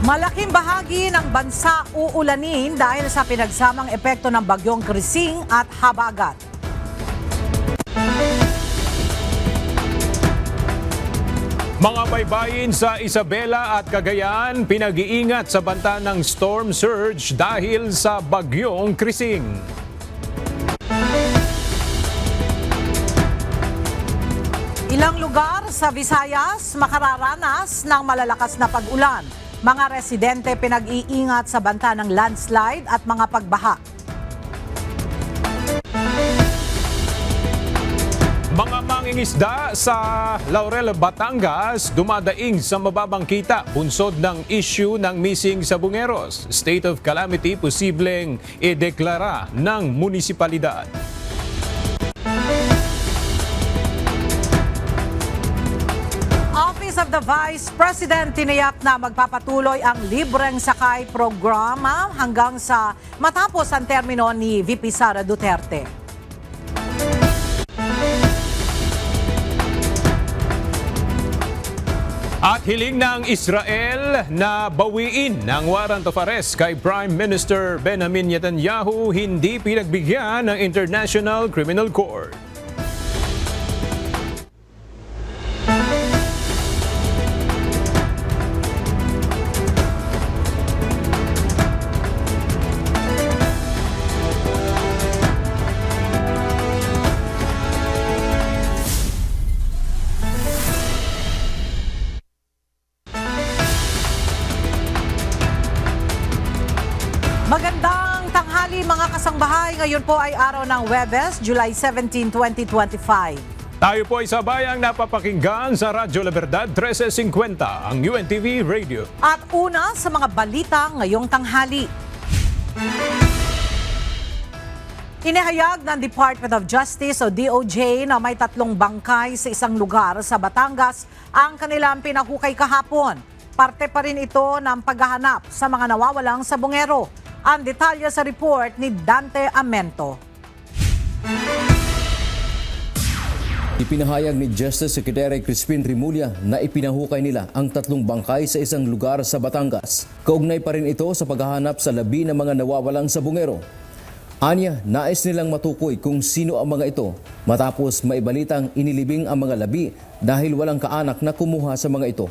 Malaking bahagi ng bansa uulanin dahil sa pinagsamang epekto ng bagyong Krising at Habagat. Mga baybayin sa Isabela at Cagayan pinag-iingat sa banta ng storm surge dahil sa bagyong Krising. Ilang lugar sa Visayas makararanas ng malalakas na pag-ulan. Mga residente pinag-iingat sa banta ng landslide at mga pagbaha. Mga mangingisda sa Laurel, Batangas dumadaing sa mababang kita bunsod ng issue ng missing sa Bungeros. State of calamity posibleng ideklara ng munisipalidad. Office of the Vice President tiniyak na magpapatuloy ang libreng sakay programa hanggang sa matapos ang termino ni VP Sara Duterte. At hiling ng Israel na bawiin ng warrant of arrest kay Prime Minister Benjamin Netanyahu hindi pinagbigyan ng International Criminal Court. Magandang tanghali mga kasangbahay. Ngayon po ay araw ng Huwebes, July 17, 2025. Tayo po ay sabayang napapakinggan sa Radyo La Verdad 1350, ang UNTV Radio. At una sa mga balita ngayong tanghali. Inihayag ng Department of Justice o DOJ na may 3 bangkay sa isang lugar sa Batangas ang kanilang pinahukay kahapon. Parte pa rin ito ng paghahanap sa mga nawawalang sabungero. Ang detalye sa report ni Dante Amento. Ipinahayag ni Justice Secretary Crispin Rimulya na ipinahukay nila ang 3 bangkay sa isang lugar sa Batangas. Kaugnay pa rin ito sa paghahanap sa labi ng mga nawawalang sabungero. Anya, nais nilang matukoy kung sino ang mga ito matapos maibalitang inilibing ang mga labi dahil walang kaanak na kumuha sa mga ito.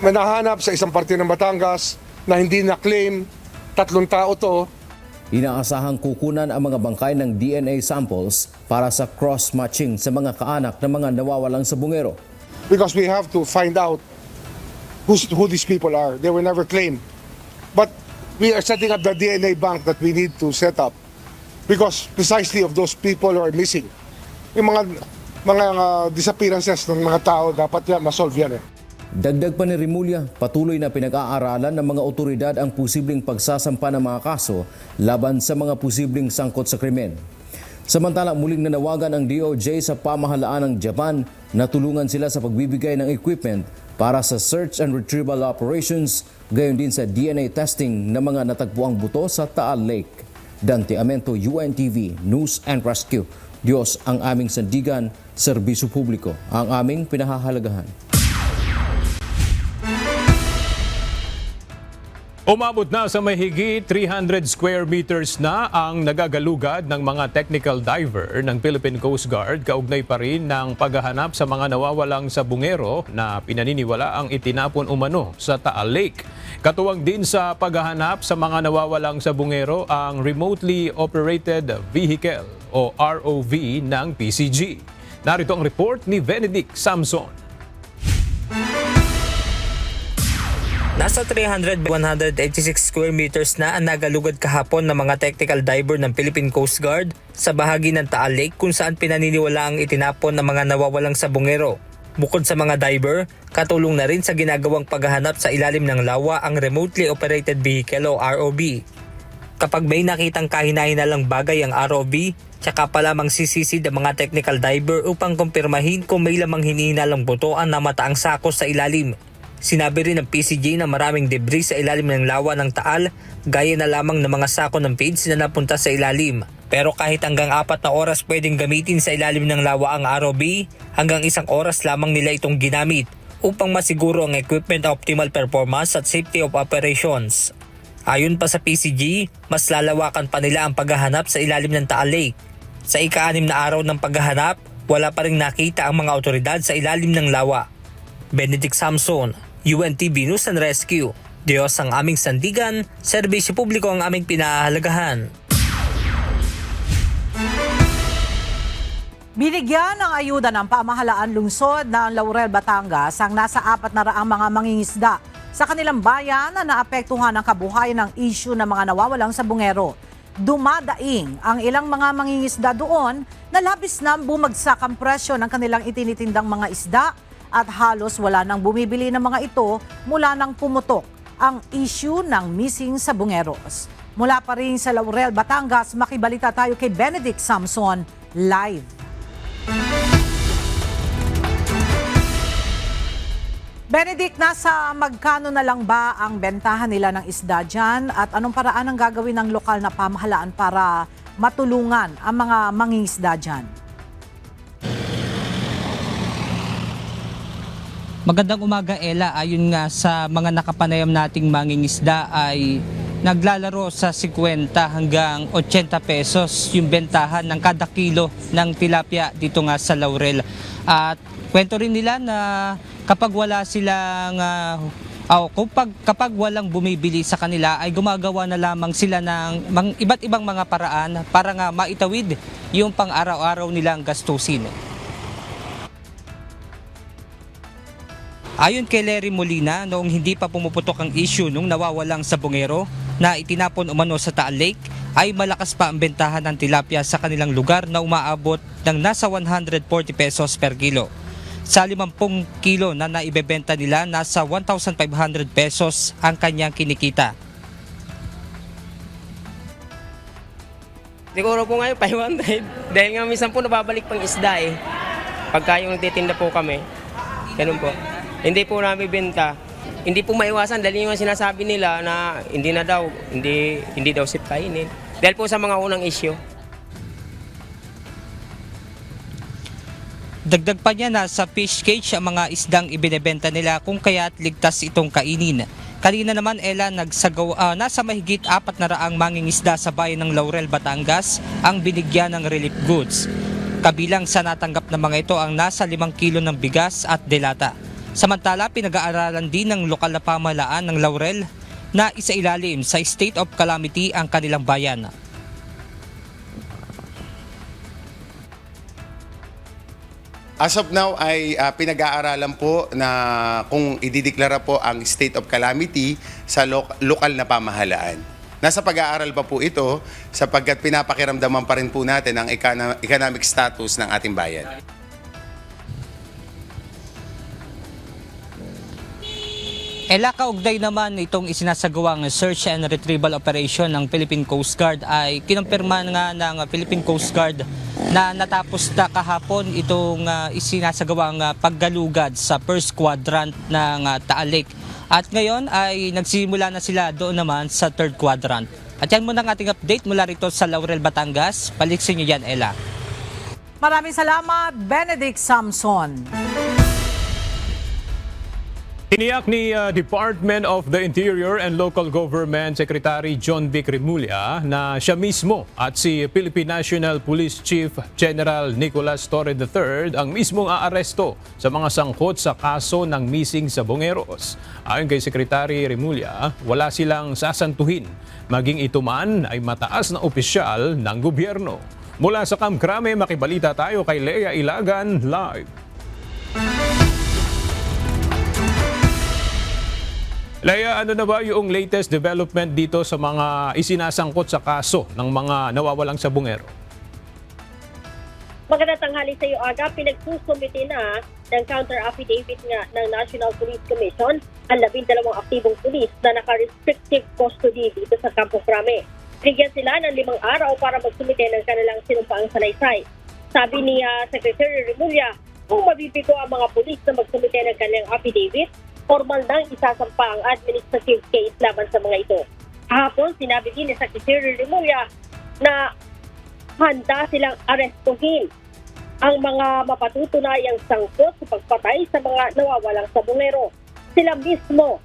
May nahanap sa isang parte ng Batangas na hindi na-claim, 3 tao to. Inaasahang kukunan ang mga bangkay ng DNA samples para sa cross-matching sa mga kaanak ng mga nawawalang sabungero. Because we have to find out who these people are. They were never claimed. But we are setting up the DNA bank that we need to set up because precisely of those people who are missing. Yung mga disappearances ng mga tao, dapat yan, masolve yan eh. Dagdag pa ni Rimulya, patuloy na pinag-aaralan ng mga otoridad ang posibleng pagsasampa ng mga kaso laban sa mga posibleng sangkot sa krimen. Samantala, muling nanawagan ang DOJ sa pamahalaan ng Japan na tulungan sila sa pagbibigay ng equipment para sa search and retrieval operations, gayon din sa DNA testing ng mga natagpuang buto sa Taal Lake. Dante Amento, UNTV, News and Rescue. Diyos ang aming sandigan, serbisyo publiko ang aming pinahahalagahan. Umabot na sa mahigit 300 square meters na ang nagagalugad ng mga technical diver ng Philippine Coast Guard kaugnay pa rin ng paghahanap sa mga nawawalang sabungero na pinaniniwala ang itinapon umano sa Taal Lake. Katuwang din sa paghahanap sa mga nawawalang sabungero ang Remotely Operated Vehicle o ROV ng PCG. Narito ang report ni Benedict Samson. Nasa 186 square meters na ang nagalugad kahapon ng mga technical diver ng Philippine Coast Guard sa bahagi ng Taal Lake kung saan pinaniniwala ang itinapon ng mga nawawalang sabungero. Bukod sa mga diver, katulong na rin sa ginagawang paghahanap sa ilalim ng lawa ang Remotely Operated Vehicle o ROV. Kapag may nakitang kahina-hinalang bagay ang ROV, tsaka pa lamang sisisid ang mga technical diver upang kumpirmahin kung may lamang hinihinalang buto ang namataang sako sa ilalim. Sinabi rin ng PCG na maraming debris sa ilalim ng lawa ng Taal, gaya na lamang ng mga sako ng feeds na napunta sa ilalim. Pero kahit hanggang 4 na oras pwedeng gamitin sa ilalim ng lawa ang ROV, hanggang 1 oras lamang nila itong ginamit upang masiguro ang equipment optimal performance at safety of operations. Ayon pa sa PCG, mas lalawakan pa nila ang paghahanap sa ilalim ng Taal Lake. Sa ika-6 na araw ng paghahanap, wala pa rin nakita ang mga otoridad sa ilalim ng lawa. Benedict Samson, UNTV News and Rescue. Diyos ang aming sandigan, serbisyo publiko ang aming pinahahalagahan. Binigyan ng ayuda ng pamahalaan lungsod ng Laurel, Batangas ang nasa 400 mga mangingisda sa kanilang bayan na naapektuhan ng kabuhayan ng issue ng mga nawawalang sabungero. Dumadaing ang ilang mga mangingisda doon na labis na bumagsak ang presyo ng kanilang itinitindang mga isda at halos wala nang bumibili ng mga ito mula nang pumutok ang issue ng missing sabungeros. Mula pa rin sa Laurel, Batangas, makibalita tayo kay Benedict Samson live. Benedict, nasa magkano na lang ba ang bentahan nila ng isda dyan at anong paraan ang gagawin ng lokal na pamahalaan para matulungan ang mga mangingisda dyan? Magandang umaga, Ella. Ayon nga sa mga nakapanayam nating mangingisda ay naglalaro sa 50 hanggang 80 pesos yung bentahan ng kada kilo ng tilapia dito nga sa Laurel. At kwento rin nila na kapag wala silang kapag walang bumibili sa kanila ay gumagawa na lamang sila ng iba't ibang mga paraan para nga maitawid yung pang-araw-araw nilang gastusin. Ayon kay Larry Molina, noong hindi pa pumuputok ang issue nung nawawalang sabungero na itinapon umano sa Taal Lake, ay malakas pa ang bentahan ng tilapia sa kanilang lugar na umaabot ng nasa 140 pesos per kilo. Sa 50 kilo na naibebenta nila, nasa 1,500 pesos ang kanyang kinikita. Siguro po ngayon 500 dahil nga minsan po nababalik pang isda eh. Pagka yung nagtitinda po kami, ganun po. Hindi po namin benta. Hindi po maiwasan dahil yung sinasabi nila na hindi na daw, hindi daw safe kainin. Dahil po sa mga unang issue. Dagdag pa niya na sa fish cage ang mga isdang ibinebenta nila kung kaya't ligtas itong kainin. Kanina naman, Ella, nasa mahigit 400 mangingisda sa bayan ng Laurel, Batangas ang binigyan ng relief goods. Kabilang sa natanggap na mga ito ang nasa 5 kilo ng bigas at delata. Samantala, pinag-aaralan din ng lokal na pamahalaan ng Laurel na isailalim sa state of calamity ang kanilang bayan. As of now ay pinag-aaralan po na kung idideklara po ang state of calamity sa lokal na pamahalaan. Nasa pag-aaral pa po ito sapagkat pinapakiramdaman pa rin po natin ang economic status ng ating bayan. Ella, kaugnay naman itong isinasagawang search and retrieval operation ng Philippine Coast Guard ay kinumpirma nga ng Philippine Coast Guard na natapos na kahapon itong isinasagawang paggalugad sa first quadrant ng Taal Lake. At ngayon ay nagsimula na sila doon naman sa third quadrant. At yan muna ang ating update mula rito sa Laurel, Batangas. Paliksin niyo yan, Ella. Maraming salamat, Benedict Samson. Tiniyak ni Department of the Interior and Local Government Secretary John Vic Remulla na siya mismo at si Philippine National Police Chief General Nicolas Torre III ang mismong aaresto sa mga sangkot sa kaso ng missing sabongeros. Ayon kay Secretary Remulla, wala silang sasantuhin, maging ito man ay mataas na opisyal ng gobyerno. Mula sa Kamkrame, makibalita tayo kay Lea Ilagan live. Lea, ano na ba yung latest development dito sa mga isinasangkot sa kaso ng mga nawawalang sabungero? Magandang tanghali sa iyo, Aga. Pinagsusumite na ng counter affidavit nga ng National Police Commission ang 12 aktibong pulis na naka-restrictive custody dito sa Campo Crame. Bigyan sila ng 5 araw para magsumite ng kanilang sinumpaang salaysay. Sabi ni Secretary Remulla, kung mabibigo ang mga pulis na magsumite ng kanilang affidavit, formal nang isasampa ang administrative case laban sa mga ito. Kahapon, sinabi din ni Secretary Remulla na handa silang arestuhin ang mga mapatutunayang sangkot sa pagpatay sa mga nawawalang sabungero. Sila mismo,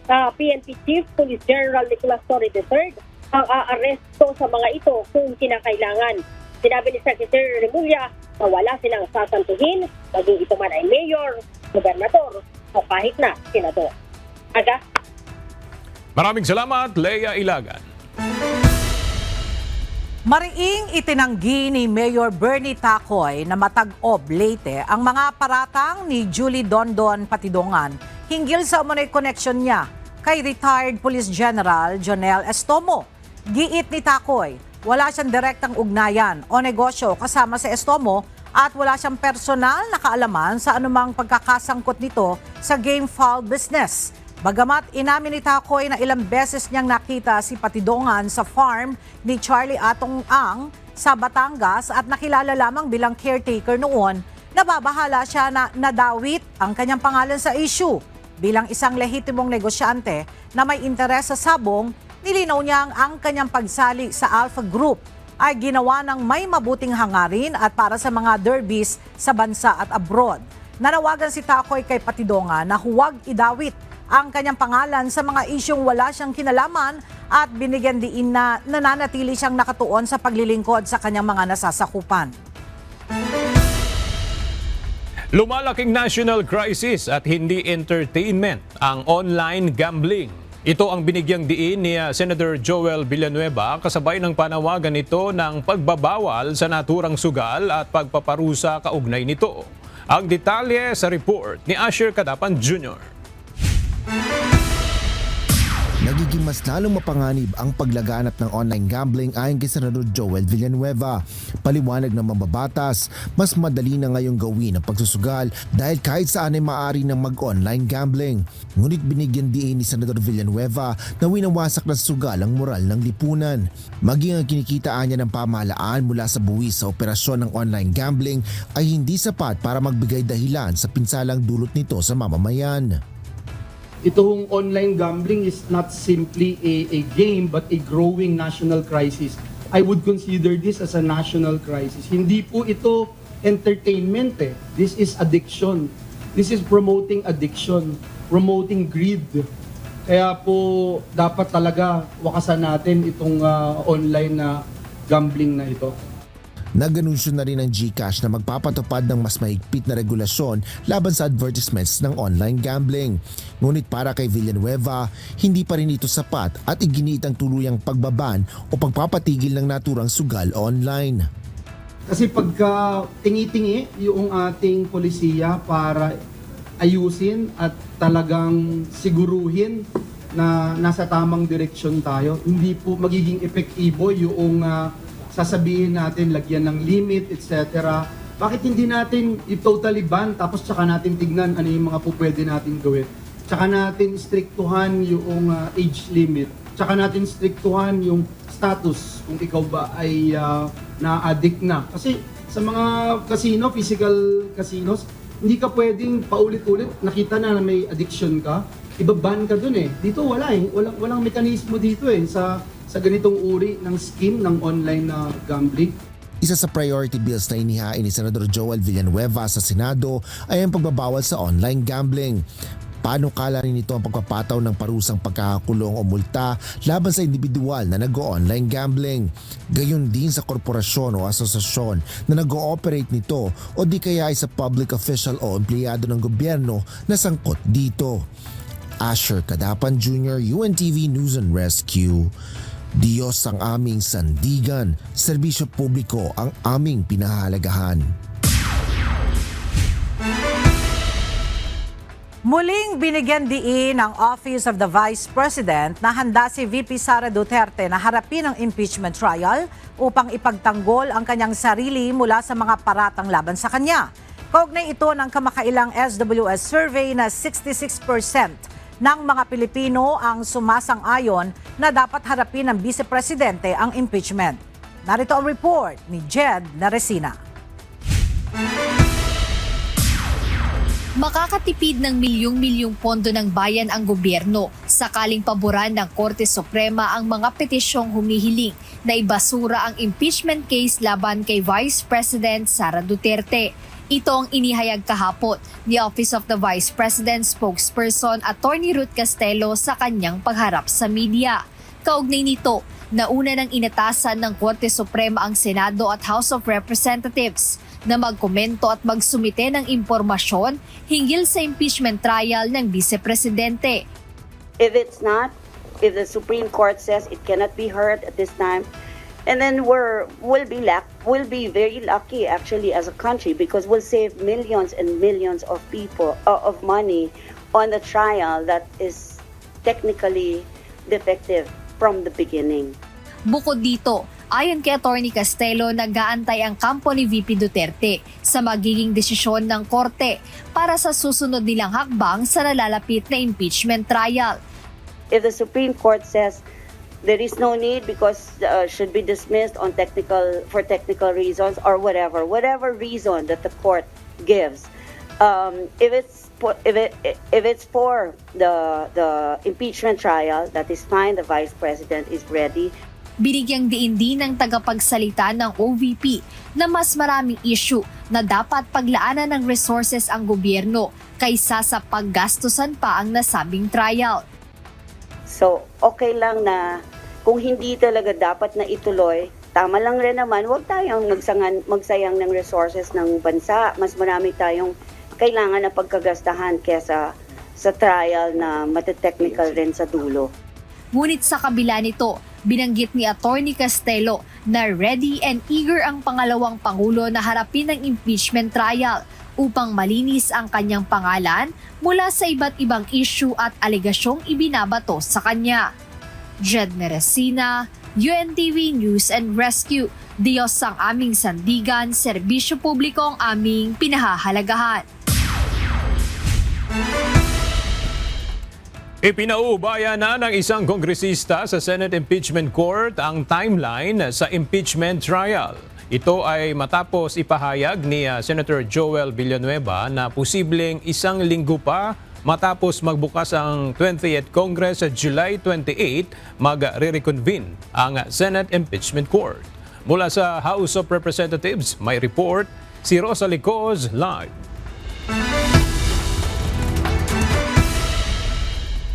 PNP Chief Police General Nicolas Torre III, ang aaresto sa mga ito kung kinakailangan. Sinabi ni Secretary Remulla na wala silang sasantuhin, maging ito man ay mayor, gobernador o kahit na senador. Aga? Maraming salamat, Lea Ilagan. Mariing itinanggi ni Mayor Bernie Tacoy na matag-ob Leyte ang mga paratang ni Julie Dondon Patidongan hinggil sa umunay connection niya kay retired Police General Jonel Estomo. Giit ni Tacoy, wala siyang direktang ugnayan o negosyo kasama sa Estomo at wala siyang personal na kaalaman sa anumang pagkakasangkot nito sa game foul business. Bagamat inamin ni Tacoy na ilang beses niyang nakita si Patidongan sa farm ni Charlie Atong Ang sa Batangas at nakilala lamang bilang caretaker noon, nababahala siya na nadawit ang kanyang pangalan sa issue. Bilang isang lehitimong negosyante na may interes sa sabong, nilinaw niyang ang kanyang pagsali sa Alpha Group ay ginawa ng may mabuting hangarin at para sa mga derbies sa bansa at abroad. Nanawagan si Tacoy kay Patidongan na huwag idawit ang kanyang pangalan sa mga isyong wala siyang kinalaman at binigyan diin na nananatili siyang nakatuon sa paglilingkod sa kanyang mga nasasakupan. Lumalaking national crisis at hindi entertainment ang online gambling. Ito ang binigyang diin ni Senator Joel Villanueva kasabay ng panawagan nito ng pagbabawal sa naturang sugal at pagpaparusa kaugnay nito. Ang detalye sa report ni Asher Cadapan Jr. Nagiging mas lalong mapanganib ang paglaganap ng online gambling ayon kay Senador Joel Villanueva. Paliwanag ng mambabatas, mas madali na ngayong gawin ang pagsusugal dahil kahit saan ay maaari ng mag-online gambling. Ngunit binigyan diin ni Senador Villanueva na winawasak ng sugal ang moral ng lipunan. Maging ang kinikitaan niya ng pamahalaan mula sa buwis sa operasyon ng online gambling ay hindi sapat para magbigay dahilan sa pinsalang dulot nito sa mamamayan. Itong online gambling is not simply a game but a growing national crisis. I would consider this as a national crisis. Hindi po ito entertainment eh. This is addiction. This is promoting addiction, promoting greed. Kaya po dapat talaga wakasan natin itong online na gambling na ito. Nag-anunsyo na rin ang GCash na magpapatupad ng mas mahigpit na regulasyon laban sa advertisements ng online gambling. Ngunit para kay Villanueva, hindi pa rin ito sapat at iginiit ang tuluyang pagbaban o pagpapatigil ng naturang sugal online. Kasi pagka tingi-tingi yung ating polisiya para ayusin at talagang siguruhin na nasa tamang direksyon tayo, hindi po magiging epektibo yung sasabihin natin, lagyan ng limit, etc. Bakit hindi natin i-totally ban tapos tsaka natin tignan ano yung mga po pwede natin gawin? Tsaka natin strictuhan yung age limit. Tsaka natin strictuhan yung status kung ikaw ba ay na-addict na. Kasi sa mga casino, physical casinos, hindi ka pwedeng paulit-ulit nakita na may addiction ka. Iba-ban ka dun eh. Dito wala eh. Walang mekanismo dito eh sa ganitong uri ng scheme ng online na gambling. Isa sa priority bills na inihain ni Senador Joel Villanueva sa Senado ay ang pagbabawal sa online gambling. Panukala rin ito ang pagpapataw ng parusang pagkakakulong o multa laban sa individual na nag-o-online gambling. Gayon din sa korporasyon o asosasyon na nag-ooperate nito o di kaya ay sa public official o empleyado ng gobyerno na sangkot dito. Asher Cadapan Jr., UNTV News and Rescue. Diyos ang aming sandigan, serbisyo publiko ang aming pinahalagahan. Muling binigyan diin ang Office of the Vice President na handa si VP Sara Duterte na harapin ang impeachment trial upang ipagtanggol ang kanyang sarili mula sa mga paratang laban sa kanya. Kaugnay ito ng kamakailang SWS survey na 66% ng mga Pilipino ang sumasang-ayon na dapat harapin ng Vice Presidente ang impeachment. Narito ang report ni Jed Naresina. Makakatipid ng milyong-milyong pondo ng bayan ang gobyerno sakaling paboran ng Korte Suprema ang mga petisyong humihiling na ibasura ang impeachment case laban kay Vice President Sara Duterte. Ito ang inihayag kahapon ni Office of the Vice President spokesperson Attorney Ruth Castelo sa kanyang pagharap sa media. Kaugnay nito, nauna nang inatasan ng Korte Suprema ang Senado at House of Representatives na magkomento at magsumite ng impormasyon hinggil sa impeachment trial ng Vice Presidente. If it's not, if the Supreme Court says it cannot be heard at this time, and then we'll be very lucky actually as a country because we'll save millions and millions of people of money on the trial that is technically defective from the beginning. Bukod dito, ayon kay Atty. Castelo, nag-aantay ang kampo ni VP Duterte sa magiging desisyon ng korte para sa susunod nilang hakbang sa nalalapit na impeachment trial. If the Supreme Court says there is no need because should be dismissed on for technical reasons or whatever reason that the court gives, if it's for the impeachment trial, that is fine. The Vice President is ready. Binigyang diin din ng tagapagsalita ng OVP na mas maraming issue na dapat paglaanan ng resources ang gobyerno kaysa sa paggastusan pa ang nasabing trial. So, okay lang na kung hindi talaga dapat na ituloy, tama lang rin naman, huwag tayong magsayang ng resources ng bansa. Mas marami tayong kailangan na pagkagastahan kesa sa trial na matetechnical rin sa dulo. Ngunit sa kabila nito, binanggit ni Atty. Castelo na ready and eager ang pangalawang Pangulo na harapin ang impeachment trial upang malinis ang kanyang pangalan mula sa iba't ibang issue at alegasyong ibinabato sa kanya. Jed Meresina, UNTV News and Rescue. Diyos ang aming sandigan, serbisyo publiko ang aming pinahahalagahan. Ipinaubaya na ng isang kongresista sa Senate Impeachment Court ang timeline sa impeachment trial. Ito ay matapos ipahayag ni Senator Joel Villanueva na posibleng isang linggo pa matapos magbukas ang 20th Congress sa July 28, magre-reconvene ang Senate Impeachment Court. Mula sa House of Representatives, may report si Rosa Licoz live.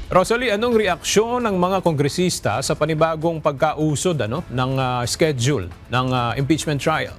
Rosalie, anong reaksyon ng mga kongresista sa panibagong pagkausod ng schedule ng impeachment trial?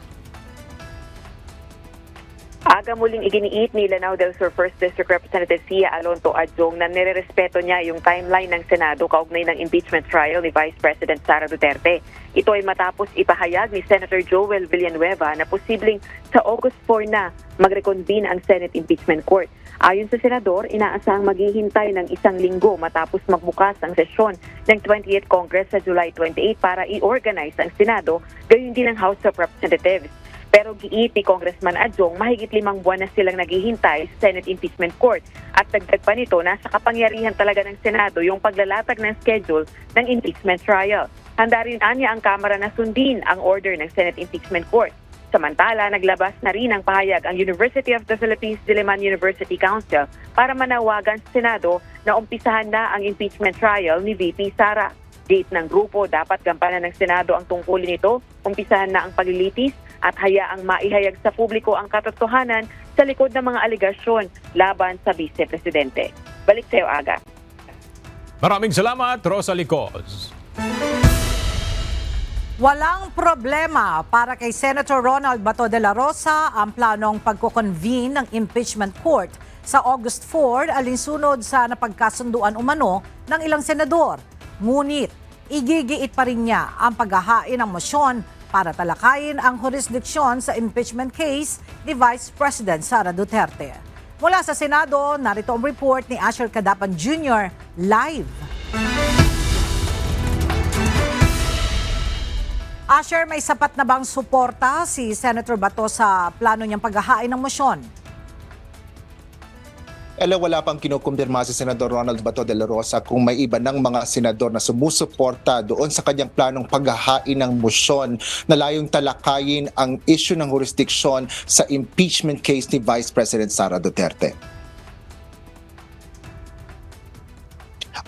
Aga muling iginiit ni Lanao del Sur 1st District Representative Sia Alonto Adjong na nirerespeto niya yung timeline ng Senado kaugnay ng impeachment trial ni Vice President Sara Duterte. Ito ay matapos ipahayag ni Senator Joel Villanueva na posibleng sa August 4 na magreconvene ang Senate Impeachment Court. Ayon sa Senador, inaasahang maghihintay ng isang linggo matapos magbukas ang sesyon ng 20th Congress sa July 28 para i-organize ang Senado, gayon din ang House of Representatives. Pero giit ni Congressman Adjong, mahigit 5 buwan na silang naghihintay sa Senate Impeachment Court. At dagdag pa nito, nasa kapangyarihan talaga ng Senado yung paglalatag ng schedule ng impeachment trial. Handa rin anya ang Kamara na sundin ang order ng Senate Impeachment Court. Samantala, naglabas na rin ang pahayag ang University of the Philippines Diliman University Council para manawagan sa Senado na umpisahan na ang impeachment trial ni VP Sara. Gate ng grupo, dapat gampanan ng Senado ang tungkulin nito, umpisahan na ang paglilitis at hayaang maihayag sa publiko ang katotohanan sa likod ng mga aligasyon laban sa Vice Presidente. Balik sa iyo, Aga. Maraming salamat, Rosa Licoz. Walang problema para kay Senator Ronald Bato de la Rosa ang planong pagko-convene ng impeachment court sa August 4 alinsunod sa napagkasunduan umano ng ilang senador. Ngunit, igigiit pa rin niya ang paghahain ng mosyon para talakayin ang jurisdiksyon sa impeachment case ni Vice President Sara Duterte. Mula sa Senado, narito ang report ni Asher Cadapan Jr. live. Asher, may sapat na bang suporta si Senator Bato sa plano niyang paghahain ng mosyon? Wala pang kinukumpirma si Senador Ronald Bato de la Rosa kung may iba ng mga senador na sumusuporta doon sa kanyang planong paghahain ng mosyon na layong talakayin ang issue ng jurisdiksyon sa impeachment case ni Vice President Sara Duterte.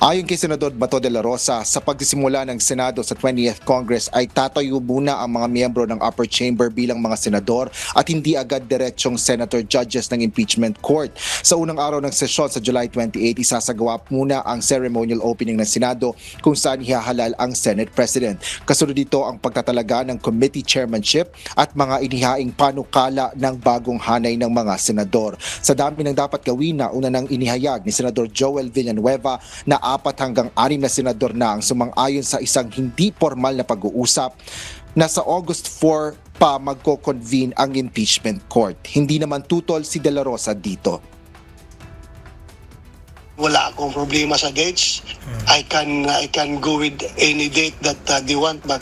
Ayon kay Senador Bato de la Rosa, sa pagsisimula ng Senado sa 20th Congress ay tatayo muna ang mga miyembro ng upper chamber bilang mga senador at hindi agad diretsong senator judges ng impeachment court. Sa unang araw ng sesyon sa July 28, isasagawa muna ang ceremonial opening ng Senado kung saan ihahalal ang Senate President. Kasunod dito ang pagtatalaga ng committee chairmanship at mga inihaing panukala ng bagong hanay ng mga senador. Sa dami ng dapat gawin na una nang inihayag ni Senador Joel Villanueva na 4 hanggang 6 na senador na ang sumang-ayon sa isang hindi formal na pag-uusap na sa August 4 pa magko-convene ang impeachment court. Hindi naman tutol si De La Rosa dito. Wala akong problema sa dates. I can go with any date that they want, but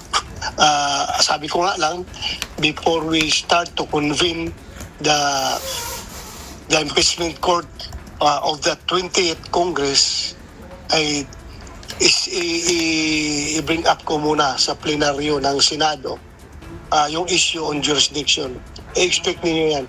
sabi ko nga lang, before we start to convene the impeachment court of the 20th Congress, ay i-bring up ko muna sa plenaryo ng Senado yung issue on jurisdiction. I-expect ninyo yan.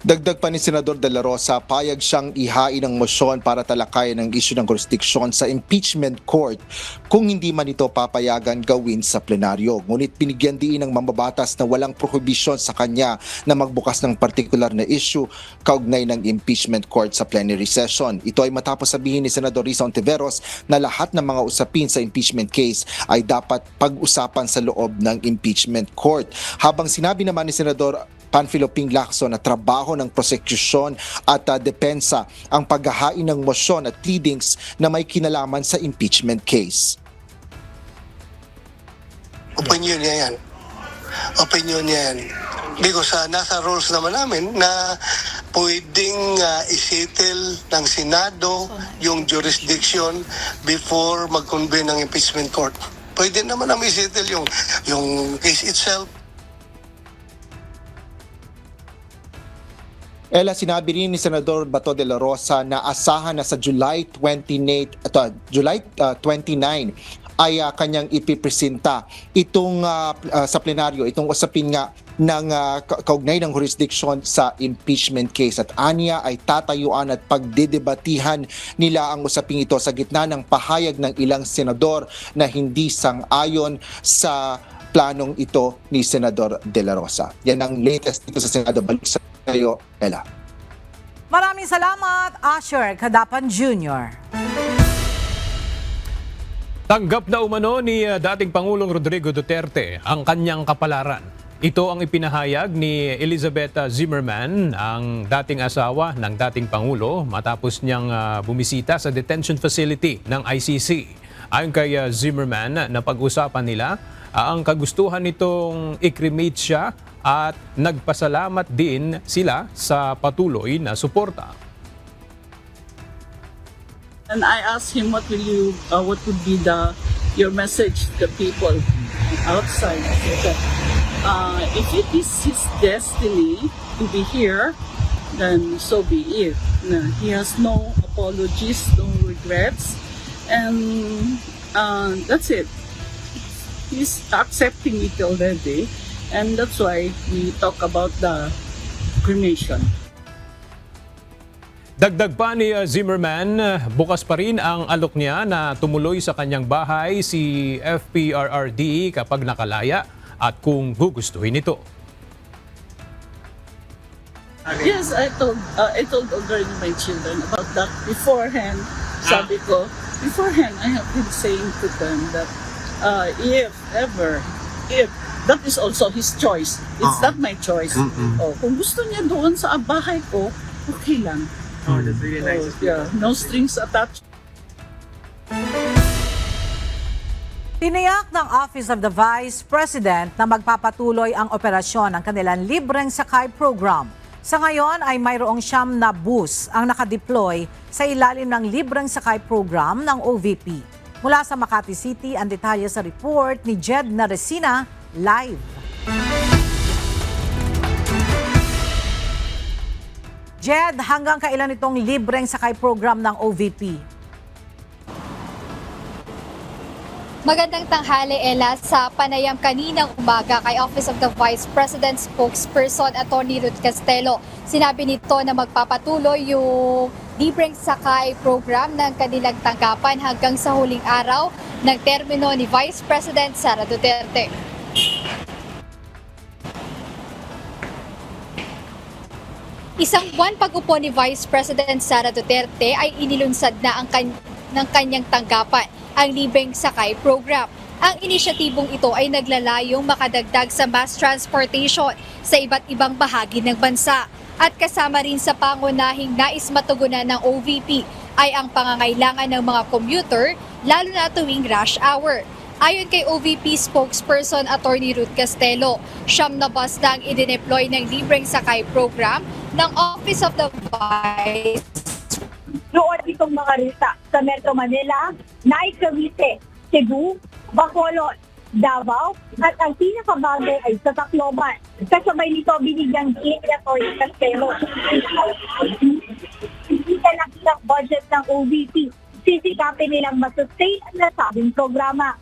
Dagdag pa ni Senador De La Rosa, payag siyang ihain ng motion para talakayan ang issue ng jurisdiction sa impeachment court kung hindi man ito papayagan gawin sa plenaryo. Ngunit binigyan din ng mambabatas na walang prohibition sa kanya na magbukas ng partikular na issue kaugnay ng impeachment court sa plenary session. Ito ay matapos sabihin ni Senador Risa Ontiveros na lahat ng mga usapin sa impeachment case ay dapat pag-usapan sa loob ng impeachment court. Habang sinabi naman ni Senador Panfilo Ping Lacson na trabaho ng prosecution at depensa ang paghahain ng motion at pleadings na may kinalaman sa impeachment case. Opinion niya yan. Opinion niya yan. Because nasa rules naman namin na pwedeng isettle ng Senado yung jurisdiction before mag-convene ng impeachment court. Pwede naman namin isettle yung case itself. Ella, sinabi rin ni Senador Bato de la Rosa na asahan na sa July 29 ay kanyang ipipresenta itong sa plenaryo, itong usapin nga ng kaugnay ng jurisdiction sa impeachment case. At aniya ay tatayuan at pagdedebatihan nila ang usaping ito sa gitna ng pahayag ng ilang senador na hindi sang-ayon sa planong ito ni Senador De La Rosa. Yan ang latest dito sa Senado. Balik sa kayo, Ella. Maraming salamat, Asher Kadapan Jr. Tanggap na umano ni dating Pangulong Rodrigo Duterte ang kanyang kapalaran. Ito ang ipinahayag ni Elizabeth Zimmerman, ang dating asawa ng dating Pangulo, matapos niyang bumisita sa detention facility ng ICC. Ayon kay Zimmerman, napag-usapan nila ang kagustuhan nitong i-cremate siya at nagpasalamat din sila sa patuloy na suporta. And I asked him what would be your message to the people outside. If it is his destiny to be here, then so be it. He has no apologies, no regrets, and that's it. He's accepting it already, and that's why we talk about the cremation. Dagdag pa ni Zimmerman, bukas pa rin ang alok niya na tumuloy sa kanyang bahay si FPRRD kapag nakalaya at kung gugustuhin ito. Yes, I told already my children about that beforehand. Sabi ko, beforehand I have been saying to them that if that is also his choice. It's not my choice. Kung gusto niya doon sa bahay ko, okay lang. Oh, that's really nice. Yeah, no strings attached. Tiniyak ng Office of the Vice President na magpapatuloy ang operasyon ng kanilang libreng sakay program. Sa ngayon ay mayroong 9 na bus ang nakadeploy sa ilalim ng libreng sakay program ng OVP. Mula sa Makati City, ang detalye sa report ni Jed Naresina, live. Jed, hanggang kailan itong libreng sakay program ng OVP? Magandang tanghali, Ella. Sa panayam kaninang umaga kay Office of the Vice President spokesperson Atty. Ruth Castelo, sinabi nito na magpapatuloy yung libreng sakay program ng kanilang tanggapan hanggang sa huling araw ng termino ni Vice President Sara Duterte. Isang buwan pag-upo ni Vice President Sara Duterte ay inilunsad na ng kanyang tanggapan ang libreng sakay program. Ang inisyatibong ito ay naglalayong makadagdag sa mass transportation sa iba't ibang bahagi ng bansa. At kasama rin sa pangunahing nais matugunan ng OVP ay ang pangangailangan ng mga commuter lalo na tuwing rush hour. Ayon kay OVP spokesperson Attorney Ruth Castelo, 9 na bus na ang idineploy ng libreng sakay program ng Office of the Vice. Doon itong mga ruta sa Metro Manila, Naik Cavite, Cebu, Bacolod, Davao, at ang pinakabagay ay sa Tacloban. Kasabay nito binigyang diin ni Attorney Castelo. Hindi kalaki ng budget ng OVP. Sisikapin nilang masustain ang nasabing programa.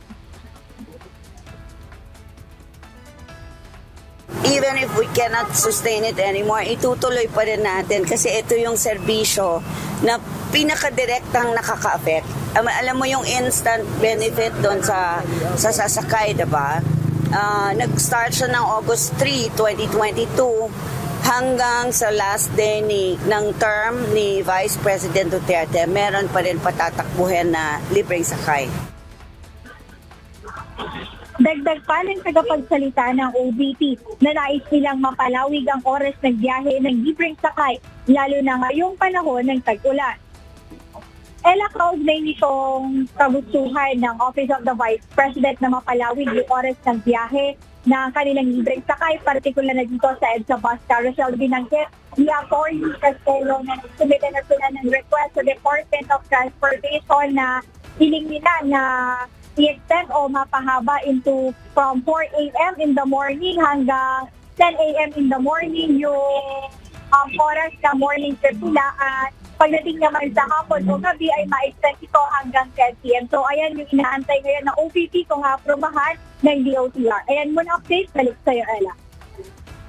Even if we cannot sustain it anymore, itutuloy pa rin natin kasi ito yung serbisyo na pinakadirektang nakaka-affect. Alam mo yung instant benefit doon sa sasakay, diba? Nag-start siya ng August 3, 2022 hanggang sa last day ng term ni Vice President Duterte, meron pa rin patatakbuhin na libreng sakay. Dagdag pa ng tagapagsalita ng OVP na nais nilang mapalawig ang oras ng biyahe ng libreng sakay, lalo na ngayong panahon ng tag-ulan. Kaugnay nitong kagustuhan ng Office of the Vice President na mapalawig yung oras ng biyahe ng kanilang libreng sakay, partikular na dito sa EDSA Bus Carousel. Binanggit ni Attorney Castelo na nagsumite na sila ng request sa Department of Transportation na hiling nila na i-extend o mapahaba from 4 a.m. in the morning hanggang 10 a.m. in the morning yung oras na morning trip nila, at pagdating naman sa hapon o gabi ay ma-extend ito hanggang 10 p.m. So ayan yung inaantay ngayon ng OVP kung aprobahan ng DOTR. Ayan muna update, balik sa'yo, Ella.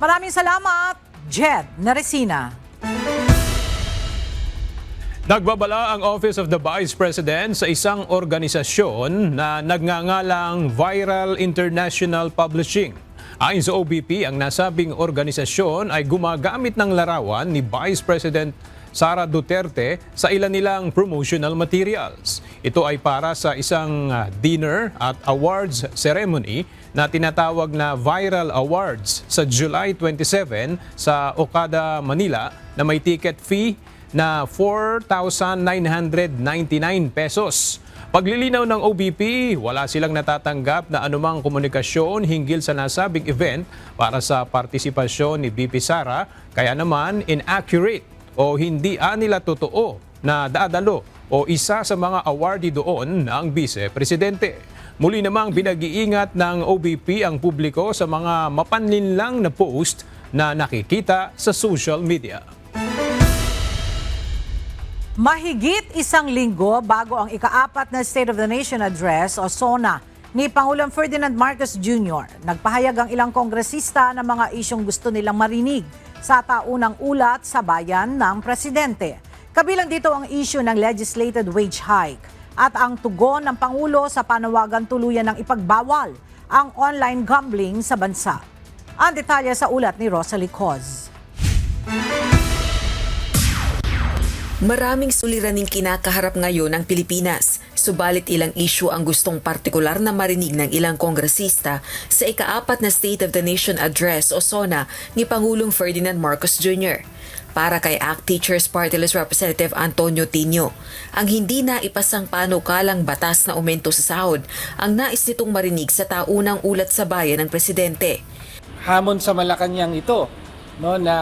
Maraming salamat, Jed Naresina. Nagbabala ang Office of the Vice President sa isang organisasyon na nagngangalang Viral International Publishing. Ayon sa OBP, ang nasabing organisasyon ay gumagamit ng larawan ni Vice President Sara Duterte sa ilan nilang promotional materials. Ito ay para sa isang dinner at awards ceremony na tinatawag na Viral Awards sa July 27 sa Okada, Manila, na may ticket fee na 4,999 pesos. Paglilinaw ng OBP, wala silang natatanggap na anumang komunikasyon hinggil sa nasabing event para sa partisipasyon ni VP Sara, kaya naman inaccurate o hindi nila totoo na dadalo o isa sa mga awardee doon ang Vice Presidente. Muli namang binag-iingat ng OBP ang publiko sa mga mapanlinlang na post na nakikita sa social media. Mahigit isang linggo bago ang ika-4 na State of the Nation Address o SONA ni Pangulong Ferdinand Marcos Jr., nagpahayag ang ilang kongresista ng mga isyong gusto nilang marinig sa taunang ulat sa bayan ng Presidente. Kabilang dito ang issue ng legislated wage hike at ang tugon ng Pangulo sa panawagan tuluyan ng ipagbawal ang online gambling sa bansa. Ang detalye sa ulat ni Rosalie Coz. Maraming suliraning kinakaharap ngayon ang Pilipinas, subalit ilang issue ang gustong partikular na marinig ng ilang kongresista sa ika-4 na State of the Nation Address o SONA ni Pangulong Ferdinand Marcos Jr. Para kay ACT Teachers Party List Representative Antonio Tinio, ang hindi na ipasang panukalang batas na aumento sa sahod ang nais nitong marinig sa taunang ulat sa bayan ng Presidente. Hamon sa Malacanang ito, no, na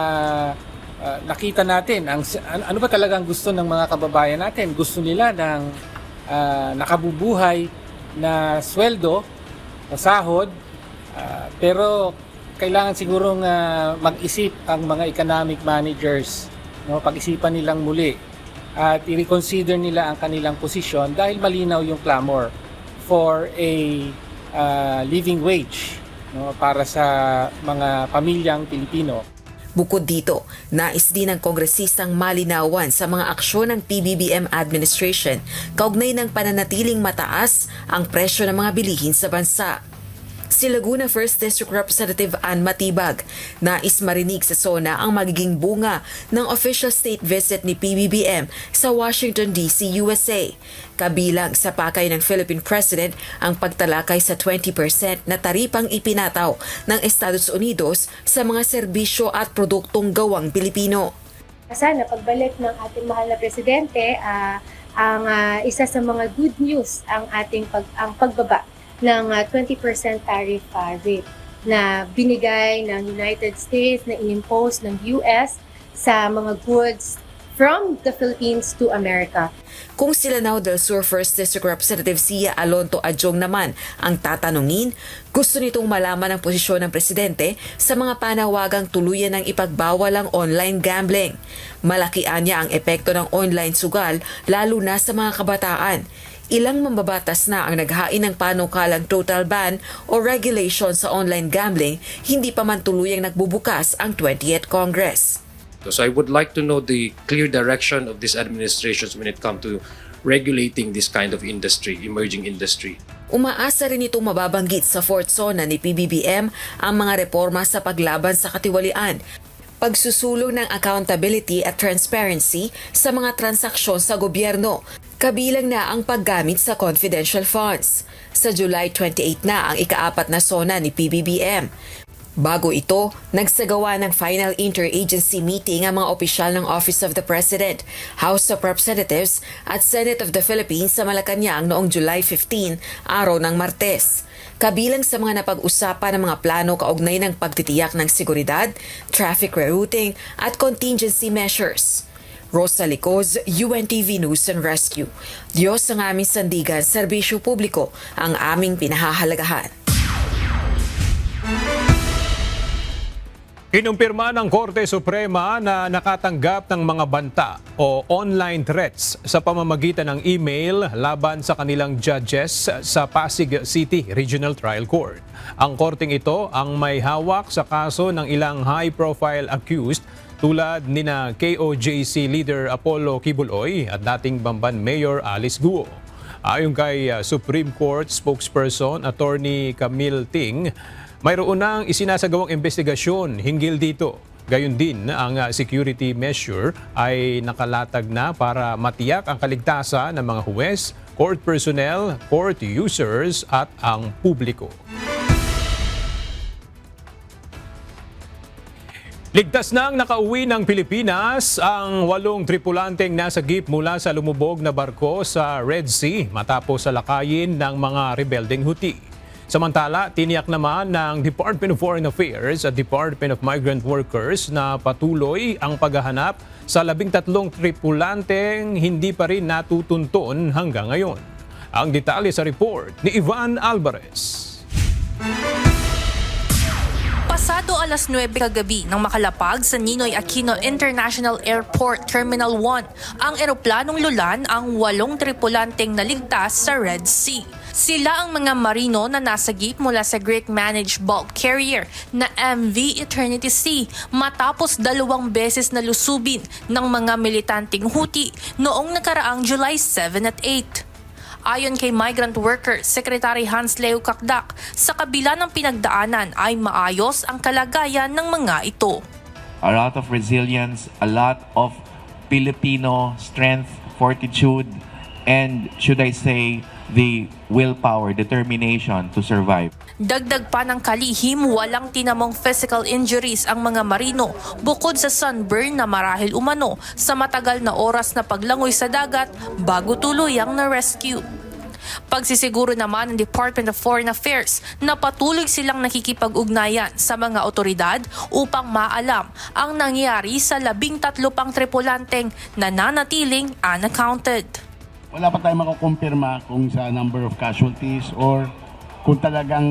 nakita natin ano ba talagang gusto ng mga kababayan natin. Gusto nila ng nakabubuhay na sweldo o sahod, pero kailangan sigurong mag-isip ang mga economic managers, no, pag-isipan nilang muli at i-reconsider nila ang kanilang posisyon dahil malinaw yung clamor for a living wage, no, para sa mga pamilyang Pilipino. Bukod dito, nais din ng kongresistang malinawan sa mga aksyon ng PBBM administration kaugnay ng pananatiling mataas ang presyo ng mga bilihin sa bansa. Si Laguna 1st District Representative Ann Matibag, nais marinig sa SONA ang magiging bunga ng official state visit ni PBBM sa Washington, D.C., USA. Kabilang sa pakay ng Philippine President ang pagtalakay sa 20% na taripang ipinataw ng Estados Unidos sa mga serbisyo at produktong gawang Pilipino. Sana pagbalik ng ating mahal na presidente, ang isa sa mga good news ang ating pagbaba ng 20% tariff rate na binigay ng United States, na inimpose ng US sa mga goods from the Philippines to America. Kung si Lanao del Sur 1st District Representative Sia Alonto Adjong naman ang tatanungin, gusto nitong malaman ang posisyon ng presidente sa mga panawagang tuluyan ng ipagbawal ang online gambling. Malakian niya ang epekto ng online sugal lalo na sa mga kabataan. Ilang mambabatas na ang naghain ng panukalang total ban o regulation sa online gambling, hindi pa man tuluyang nagbubukas ang 20th Congress. So I would like to know the clear direction of this administration when it comes to regulating this kind of industry, emerging industry. Umaasa rin itong mababanggit sa fourth SONA ni PBBM ang mga reforma sa paglaban sa katiwalian, pagsusulong ng accountability at transparency sa mga transaksyon sa gobyerno, kabilang na ang paggamit sa confidential funds. Sa July 28 na ang ika-4 na SONA ni PBBM. Bago ito, nagsagawa ng final interagency meeting ang mga opisyal ng Office of the President, House of Representatives at Senate of the Philippines sa Malacanang noong July 15, araw ng Martes. Kabilang sa mga napag-usapan ng mga plano kaugnay ng pagtitiyak ng seguridad, traffic rerouting at contingency measures. Rosa Licoz, UNTV News and Rescue. Diyos ang aming sandigan, serbisyo publiko ang aming pinahahalagahan. Kinumpirma ng Korte Suprema na nakatanggap ng mga banta o online threats sa pamamagitan ng email laban sa kanilang judges sa Pasig City Regional Trial Court. Ang korteng ito ang may hawak sa kaso ng ilang high-profile accused tulad nina KOJC leader Apollo Kibuloy at dating Bamban Mayor Alice Guo. Ayon kay Supreme Court spokesperson Attorney Camille Ting, mayroon nang isinasagawang investigasyon hinggil dito. Gayon din ang security measure ay nakalatag na para matiyak ang kaligtasan ng mga huwes, court personnel, court users at ang publiko. Ligtas nang nakauwi ng Pilipinas ang 8 tripulanteng nasagip mula sa lumubog na barko sa Red Sea matapos salakayin ng mga rebeldeng Houthi. Samantala, tiniyak naman ng Department of Foreign Affairs at Department of Migrant Workers na patuloy ang paghahanap sa 13 tripulanteng hindi pa rin natutunton hanggang ngayon. Ang detalye sa report ni Ivan Alvarez. Pasado alas 9 kagabi nang makalapag sa Ninoy Aquino International Airport Terminal 1 ang eroplanong lulan ang 8 tripulanteng naligtas sa Red Sea. Sila ang mga marino na nasagip mula sa Greek managed bulk carrier na MV Eternity Sea matapos 2 beses na lusubin ng mga militanteng Houthi noong nakaraang July 7 at 8. Ayon kay Migrant Workers Secretary Hans Leo Kakdak, sa kabila ng pinagdaanan ay maayos ang kalagayan ng mga ito. A lot of resilience, a lot of Filipino strength, fortitude, and should I say, the willpower, determination to survive. Dagdag pa ng kalihim, walang tinamong physical injuries ang mga marino bukod sa sunburn na marahil umano sa matagal na oras na paglangoy sa dagat bago tuluyang na-rescue. Pagsisiguro naman ng Department of Foreign Affairs na patuloy silang nakikipag-ugnayan sa mga otoridad upang maalam ang nangyari sa 13 pang tripulanteng na nanatiling unaccounted. Wala pa tayong makukumpirma kung sa number of casualties or kung talagang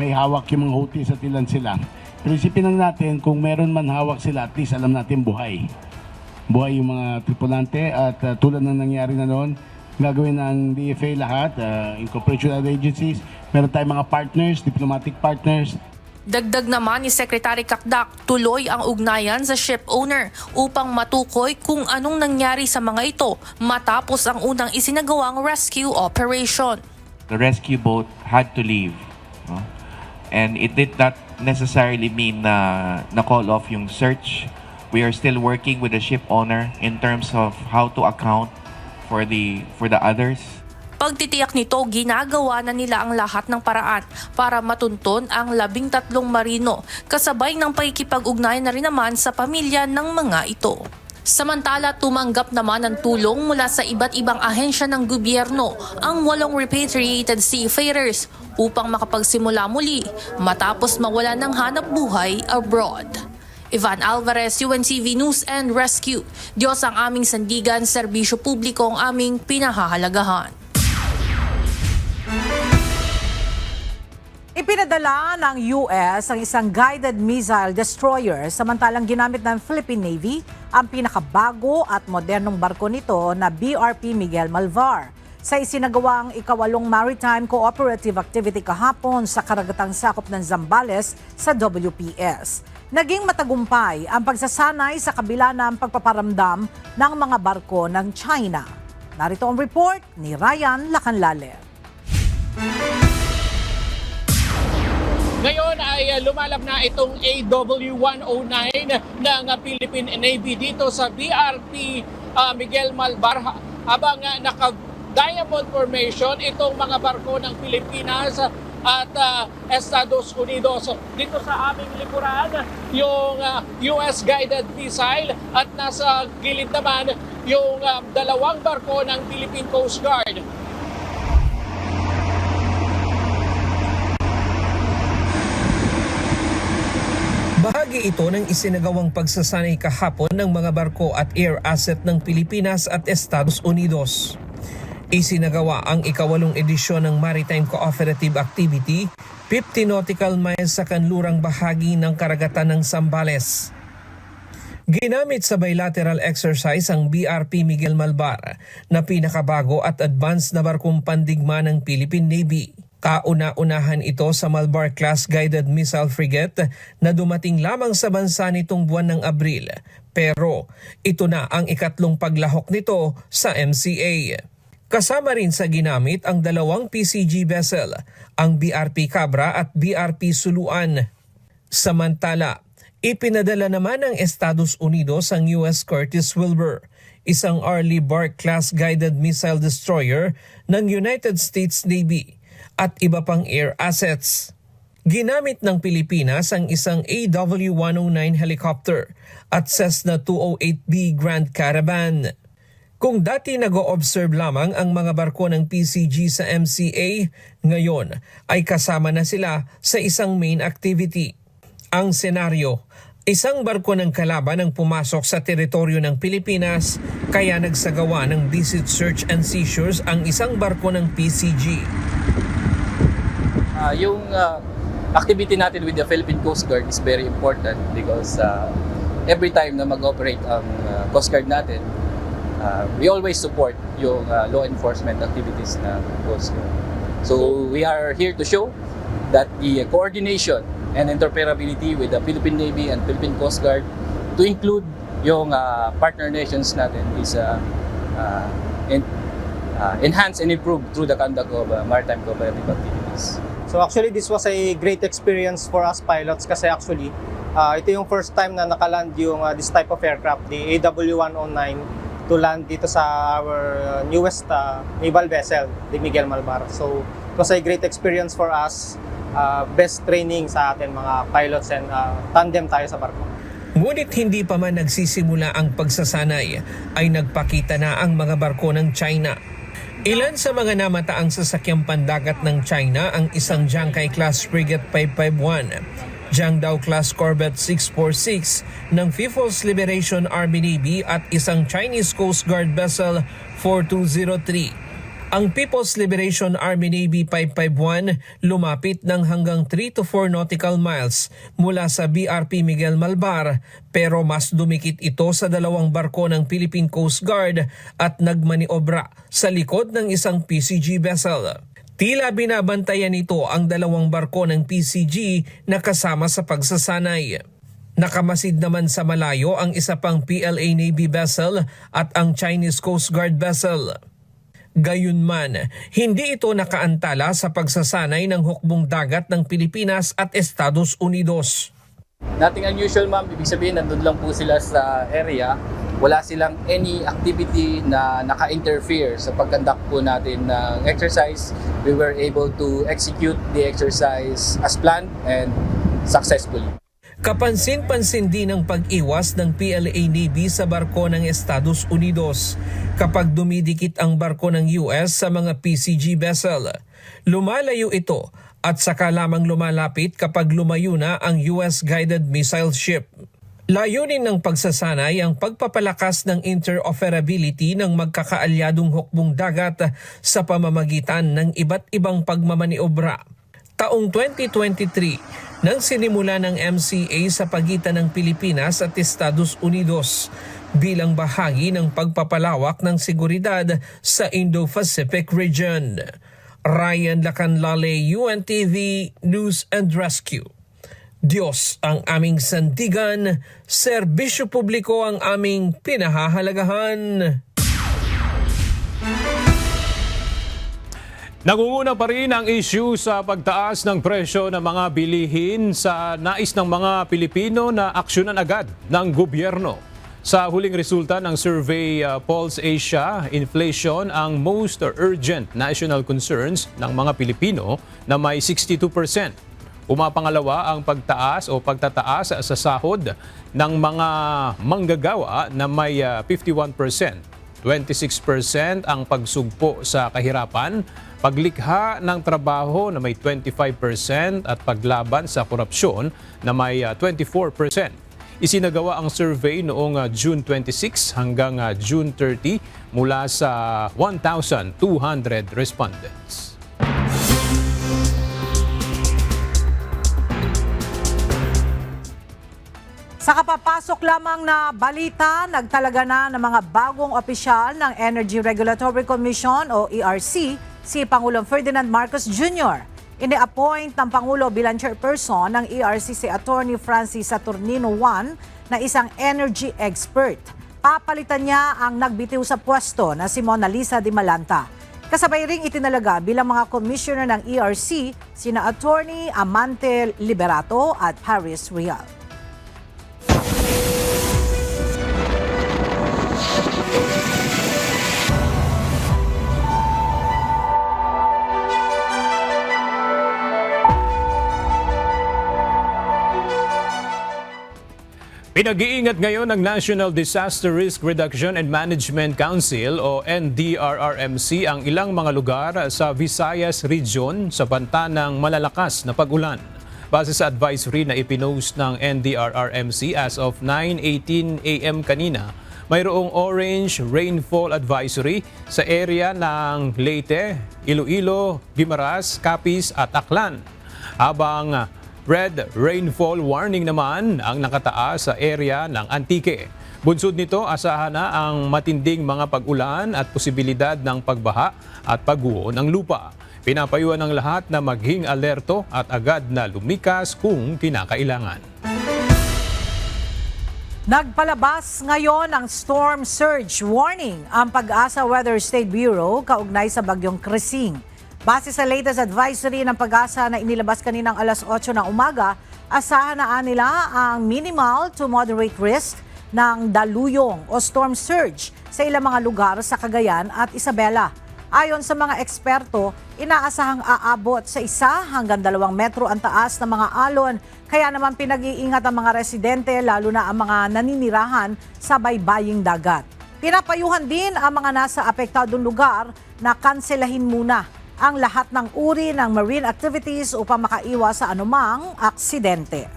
may hawak yung mga Houthi sa tilan sila. Pero isipin lang natin, kung meron man hawak sila, at least alam natin buhay. Buhay yung mga tripulante at tulad ng nangyari na noon, gagawin ng DFA lahat, in cooperation with other agencies. Meron tayong mga partners, diplomatic partners. Dagdag naman ni Secretary Kakdak, tuloy ang ugnayan sa ship owner upang matukoy kung anong nangyari sa mga ito matapos ang unang isinagawang rescue operation. The rescue boat had to leave. No? And it did not necessarily mean na call off yung search. We are still working with the ship owner in terms of how to account for the others. Pagtitiyak nito, ginagawa na nila ang lahat ng paraan para matunton ang 13 marino, kasabay ng pakikipag-ugnayan na rin naman sa pamilya ng mga ito. Samantala, tumanggap naman ng tulong mula sa iba't ibang ahensya ng gobyerno ang 8 repatriated seafarers upang makapagsimula muli matapos mawala ng hanap buhay abroad. Ivan Alvarez, UNTV News and Rescue. Diyos ang aming sandigan, serbisyo publiko ang aming pinahahalagahan. Ipinadala ng US ang isang guided missile destroyer samantalang ginamit ng Philippine Navy ang pinakabago at modernong barko nito na BRP Miguel Malvar sa isinagawang ika-8 Maritime Cooperative Activity kahapon sa karagatang sakop ng Zambales sa WPS. Naging matagumpay ang pagsasanay sa kabila ng pagpaparamdam ng mga barko ng China. Narito ang report ni Ryan Lacanlale. Ngayon ay lumalab na itong AW109 ng Philippine Navy dito sa BRP Miguel Malvar habang naka-diamond formation itong mga barko ng Pilipinas at Estados Unidos. Dito sa aming likuran yung US guided missile at nasa gilid naman yung 2 barko ng Philippine Coast Guard. Bahagi ito ng isinagawang pagsasanay kahapon ng mga barko at air asset ng Pilipinas at Estados Unidos. Isinagawa ang ika-8 edisyon ng Maritime Cooperative Activity, 50 nautical miles sa kanlurang bahagi ng karagatan ng Zambales. Ginamit sa bilateral exercise ang BRP Miguel Malvar na pinakabago at advanced na barkong pandigma ng Philippine Navy. Kauna-unahan ito sa Malvar-class guided missile frigate na dumating lamang sa bansa nitong buwan ng Abril. Pero ito na ang ikatlong paglahok nito sa MCA. Kasama rin sa ginamit ang 2 PCG vessel, ang BRP Cabra at BRP Suluan. Samantala, ipinadala naman ng Estados Unidos ang US Curtis Wilbur, isang Arleigh Burke-class guided missile destroyer ng United States Navy, at iba pang air assets. Ginamit ng Pilipinas ang isang AW109 helicopter at Cessna 208B Grand Caravan. Kung dati nag-o-observe lamang ang mga barko ng PCG sa MCA, ngayon ay kasama na sila sa isang main activity. Ang senaryo, isang barko ng kalaban ang pumasok sa teritoryo ng Pilipinas kaya nagsagawa ng visit search and seizures ang isang barko ng PCG. Yung activity natin with the Philippine Coast Guard is very important because every time na mag-operate ang Coast Guard natin, we always support yung law enforcement activities ng Coast Guard. So we are here to show that the coordination and interoperability with the Philippine Navy and Philippine Coast Guard to include yung partner nations natin is enhanced and improved through the conduct of maritime cooperative activities. So actually this was a great experience for us pilots kasi actually ito yung first time na nakaland yung this type of aircraft, the AW109, to land dito sa our newest naval vessel, the Miguel Malvar. So it was a great experience for us, best training sa atin mga pilots and tandem tayo sa barko. Ngunit hindi pa man nagsisimula ang pagsasanay ay nagpakita na ang mga barko ng China. Ilan sa mga namataang sasakyang pandagat ng China ang isang Jiangkai-class frigate 551, Jiangdao-class corvette 646 ng People's Liberation Army Navy at isang Chinese Coast Guard vessel 4203. Ang People's Liberation Army Navy 551 lumapit ng hanggang 3 to 4 nautical miles mula sa BRP Miguel Malvar pero mas dumikit ito sa 2 barko ng Philippine Coast Guard at nagmaniobra sa likod ng isang PCG vessel. Tila binabantayan nito ang dalawang barko ng PCG na kasama sa pagsasanay. Nakamasid naman sa malayo ang isa pang PLA Navy vessel at ang Chinese Coast Guard vessel. Gayunman, hindi ito nakaantala sa pagsasanay ng hukbong dagat ng Pilipinas at Estados Unidos. Nothing unusual, ma'am. Ibig sabihin, nandun lang po sila sa area. Wala silang any activity na naka-interfere sa pag-conduct po natin ng exercise. We were able to execute the exercise as planned and successfully. Kapansin-pansin din ang pag-iwas ng PLA Navy sa barko ng Estados Unidos kapag dumidikit ang barko ng US sa mga PCG vessel. Lumalayo ito at saka lamang lumalapit kapag lumayo na ang US guided missile ship. Layunin ng pagsasanay ang pagpapalakas ng interoperability ng magkakaalyadong hukbong dagat sa pamamagitan ng iba't ibang pagmamaniobra. Taong 2023, nang sinimula ng MCA sa pagitan ng Pilipinas at Estados Unidos bilang bahagi ng pagpapalawak ng seguridad sa Indo-Pacific region. Ryan Lacanlale, UNTV News and Rescue. Diyos ang aming sandigan, serbisyo publiko ang aming pinahahalagahan. Nangunguna pa rin ang issue sa pagtaas ng presyo ng mga bilihin sa nais ng mga Pilipino na aksyonan agad ng gobyerno. Sa huling resulta ng survey Pulse Asia, inflation ang most urgent national concerns ng mga Pilipino na may 62%. Umapangalawa ang pagtaas o pagtataas sa sahod ng mga manggagawa na may 51%. 26% ang pagsugpo sa kahirapan, paglikha ng trabaho na may 25% at paglaban sa korupsyon na may 24%. Isinagawa ang survey noong June 26 hanggang June 30 mula sa 1,200 respondents. Sa kapapasok lamang na balita, nagtalaga na ng mga bagong opisyal ng Energy Regulatory Commission o ERC si Pangulong Ferdinand Marcos Jr. Ini-appoint ng Pangulo bilang chairperson ng ERC si Attorney Francis Saturnino I na isang energy expert. Papalitan niya ang nagbitiw sa pwesto na si Mona Lisa Di Malanta. Kasabay ring itinalaga bilang mga commissioner ng ERC sina Attorney Amante Liberato at Paris Real. Pinag-iingat ngayon ng National Disaster Risk Reduction and Management Council o NDRRMC ang ilang mga lugar sa Visayas Region sa banta ng malalakas na pag-ulan. Base sa advisory na ipinost ng NDRRMC as of 9:18 a.m. kanina, mayroong orange rainfall advisory sa area ng Leyte, Iloilo, Guimaras, Capiz at Aklan. Habang red rainfall warning naman ang nakataas sa area ng Antique. Bunsod nito, asahan na ang matinding mga pag-ulan at posibilidad ng pagbaha at pagguho ng lupa. Pinapayuhan ng lahat na maging alerto at agad na lumikas kung kinakailangan. Nagpalabas ngayon ng storm surge warning ang Pag-asa Weather State Bureau kaugnay sa bagyong Krising. Base sa latest advisory ng Pag-asa na inilabas kaninang alas 8 ng umaga, asahan na nila ang minimal to moderate risk ng daluyong o storm surge sa ilang mga lugar sa Cagayan at Isabela. Ayon sa mga eksperto, inaasahang aabot sa 1 hanggang 2 metro ang taas ng mga alon, kaya naman pinag-iingat ang mga residente lalo na ang mga naninirahan sa baybaying dagat. Pinapayuhan din ang mga nasa apektadong lugar na kanselahin muna ang lahat ng uri ng marine activities upang makaiwas sa anumang aksidente.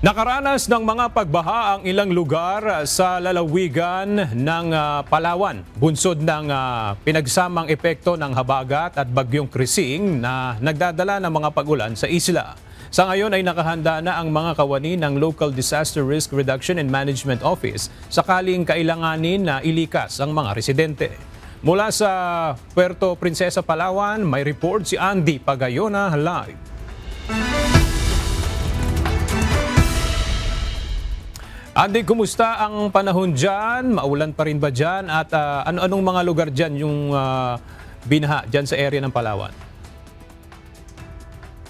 Nakaranas ng mga pagbaha ang ilang lugar sa lalawigan ng Palawan. Bunsod ng pinagsamang epekto ng habagat at bagyong Krising na nagdadala ng mga pag-ulan sa isla. Sa ngayon ay nakahanda na ang mga kawani ng Local Disaster Risk Reduction and Management Office sakaling kailanganin na ilikas ang mga residente. Mula sa Puerto Princesa, Palawan, may report si Andy Pagayona live. Andy, kumusta ang panahon dyan? Maulan pa rin ba dyan? At ano-anong mga lugar dyan yung binaha dyan sa area ng Palawan?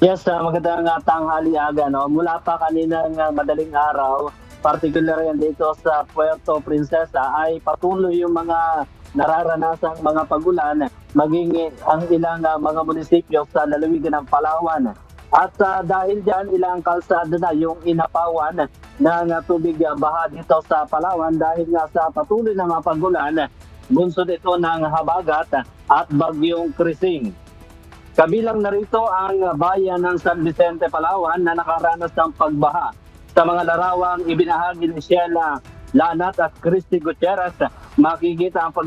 Yes, magandang tanghali aga. No? Mula pa kaninang madaling araw, particular yan dito sa Puerto Princesa, ay patuloy yung mga nararanasang mga pagulan, maging ang ilang mga munisipyo sa lalawigan ng Palawan. At dahil dyan, ilang kalsada na yung inapawan ng tubig baha dito sa Palawan dahil nga sa patuloy na mga pagulan, bunsod ito ng habagat at bagyong Krising. Kabilang na rito ang bayan ng San Vicente, Palawan na nakaranas ng pagbaha. Sa mga larawang ibinahagi ni Sheila Lanat at Christy Gutierrez, makikita ang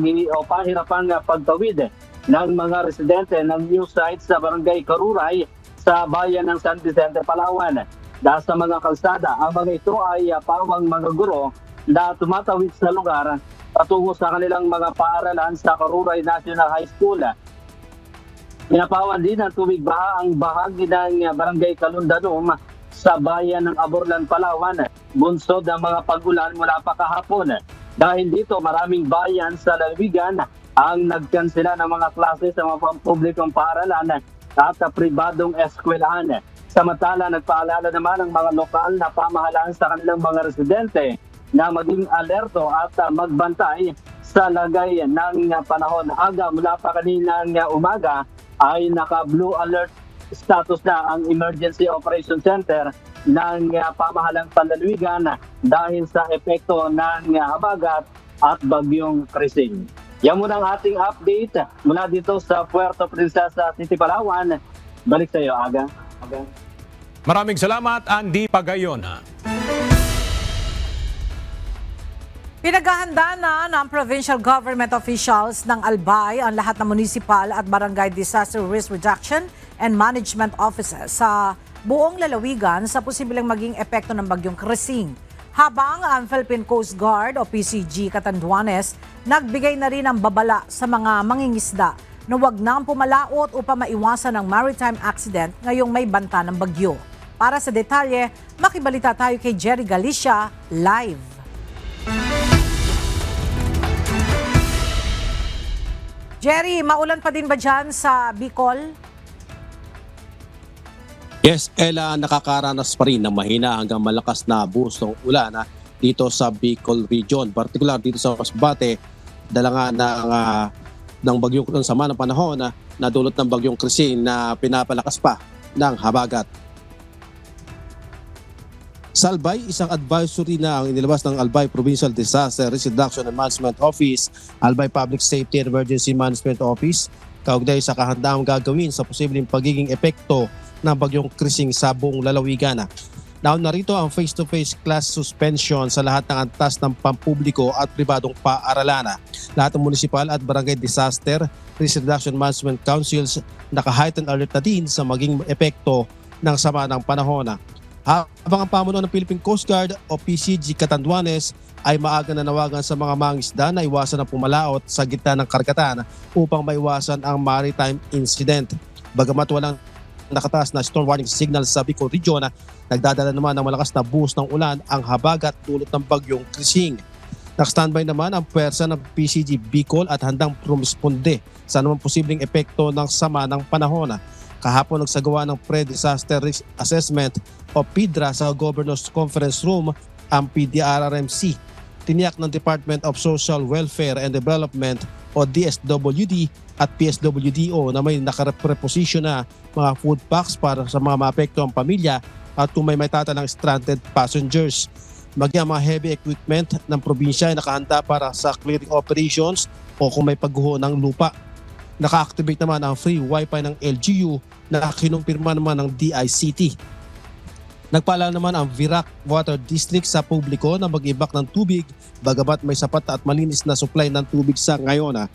pahirapang pagtawid ng mga residente ng new site sa Barangay Karuray sa bayan ng San Vicente, Palawan. Dahil sa mga kalsada, ang mga ito ay pawang mga guro na tumatawid sa lugar patungo sa kanilang mga paaralan sa Karuray National High School. Pinapawan din ng tubig baha ang bahagi ng Barangay Calundanom sa bayan ng Aborlan, Palawan, bunsod ng mga pagulan mula pa kahapon. Dahil dito, maraming bayan sa lalawigan ang nagkansela ng mga klase sa mga publikong paaralan at pribadong eskwelahan. Samantala, nagpaalala naman ang mga lokal na pamahalaan sa kanilang mga residente na maging alerto at magbantay sa lagay ng panahon. Aga mula pa kaninang umaga ay naka-blue alert status na ang Emergency Operation Center ng pamahalang panlalawigan dahil sa epekto ng habagat at bagyong Krising. Yan muna ang ating update mula dito sa Puerto Princesa City, Palawan. Balik sa iyo, Aga. Maraming salamat, Andy Pagayona. Pinaghahanda na ng provincial government officials ng Albay ang lahat ng municipal at barangay disaster risk reduction and management offices sa buong lalawigan sa posibleng maging epekto ng bagyong Krising. Habang ang Philippine Coast Guard o PCG Catanduanes nagbigay na rin ng babala sa mga mangingisda na huwag nang pumalaot upang maiwasan ang maritime accident ngayong may banta ng bagyo. Para sa detalye, makibalita tayo kay Jerry Galicia live. Jerry, maulan pa din ba dyan sa Bicol? Yes, Ella, nakakaranas pa rin ng mahina hanggang malakas na buhos ng ulan dito sa Bicol Region. Particular dito sa Masbate, dala nga ng bagyong sama ng panahon na dulot ng bagyong Krising na pinapalakas pa ng habagat. Sa Albay, isang advisory na ang inilabas ng Albay Provincial Disaster Risk Reduction and Management Office, Albay Public Safety and Emergency Management Office, kaugnay sa kahandaang gagawin sa posibleng pagiging epekto ng bagyong Krising sa buong lalawigan. Nauna narito ang face-to-face class suspension sa lahat ng antas ng pampubliko at pribadong paaralan. Lahat ng municipal at barangay disaster risk reduction management councils naka-heightened alert na din sa maging epekto ng sama ng panahon. Habang ang pamunuan ng Philippine Coast Guard o PCG Catanduanes ay maaga na nawagan sa mga mangingisda na iwasan ang pumalaot sa gitna ng karagatan upang maiwasan ang maritime incident. Bagamat walang nakataas na storm warning signal sa Bicol Region, nagdadala naman ng malakas na buhos ng ulan ang habagat dulot ng bagyong Krising. Nag-standby naman ang puwersa ng PCG Bicol at handang rumisponde sa anumang posibleng epekto ng sama ng panahon. Kahapon nagsagawa ng Pre-Disaster Risk Assessment o PIDRA sa Governor's Conference Room ang PDRRMC. Tiniyak ng Department of Social Welfare and Development o DSWD at PSWDO na may nakareposisyon na mga food packs para sa mga maapekto ang pamilya at kung may tatalang stranded passengers. Maging ang mga heavy equipment ng probinsya ay nakahanda para sa clearing operations o kung may pagguho ng lupa. Naka-activate naman ang free wifi ng LGU na kinumpirma naman ng DICT. Nagpaalala naman ang Virac Water District sa publiko na mag-ibak ng tubig bagamat may sapat at malinis na supply ng tubig sa ngayon.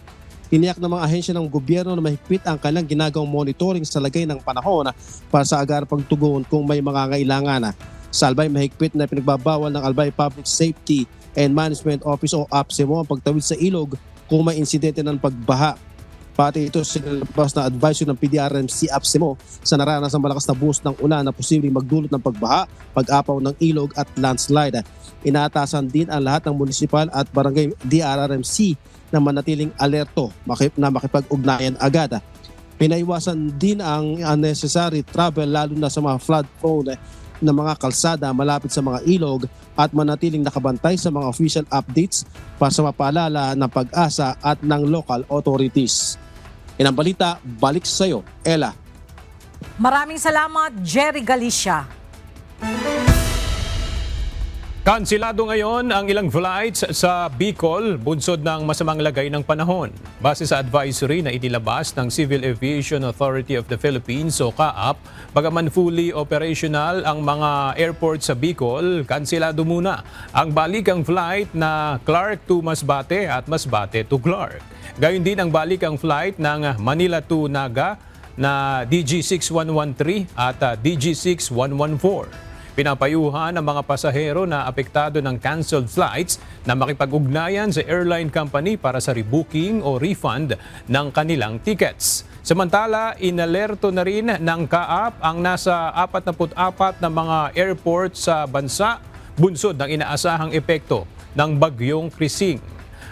Tiniyak ng mga ahensya ng gobyerno na mahigpit ang kanilang ginagawang monitoring sa lagay ng panahon para sa agarang pagtugon kung may mga ngailangan. Sa Albay, mahigpit na pinagbabawal ng Albay Public Safety and Management Office o APSEMO ang pagtawid sa ilog kung may insidente ng pagbaha. Pati ito sinilabas na advisory ng PDRMC APSEMO sa naranasang malakas na buhos ng ulan na posibleng magdulot ng pagbaha, pag-apaw ng ilog at landslide. Inaatasan din ang lahat ng municipal at barangay DRRMC na manatiling alerto na makipag-ugnayan agad. Pinaiwasan din ang unnecessary travel lalo na sa mga flood-prone na mga kalsada malapit sa mga ilog at manatiling nakabantay sa mga official updates para sa mapaalala ng Pag-asa at ng local authorities. Yan ang balita, balik sa iyo, Ella. Maraming salamat, Jerry Galicia. Kansilado ngayon ang ilang flights sa Bicol bunsod ng masamang lagay ng panahon. Base sa advisory na inilabas ng Civil Aviation Authority of the Philippines o CAAP, bagaman fully operational ang mga airport sa Bicol, kansilado muna ang balikang flight na Clark to Masbate at Masbate to Clark. Gayon din ang balikang flight ng Manila to Naga na DG6113 at DG6114. Pinapayuhan ang mga pasahero na apektado ng canceled flights na makipag-ugnayan sa airline company para sa rebooking o refund ng kanilang tickets. Samantala, inalerto na rin ng CAAP ang nasa 44 na mga airport sa bansa bunsod ng inaasahang epekto ng bagyong Krising.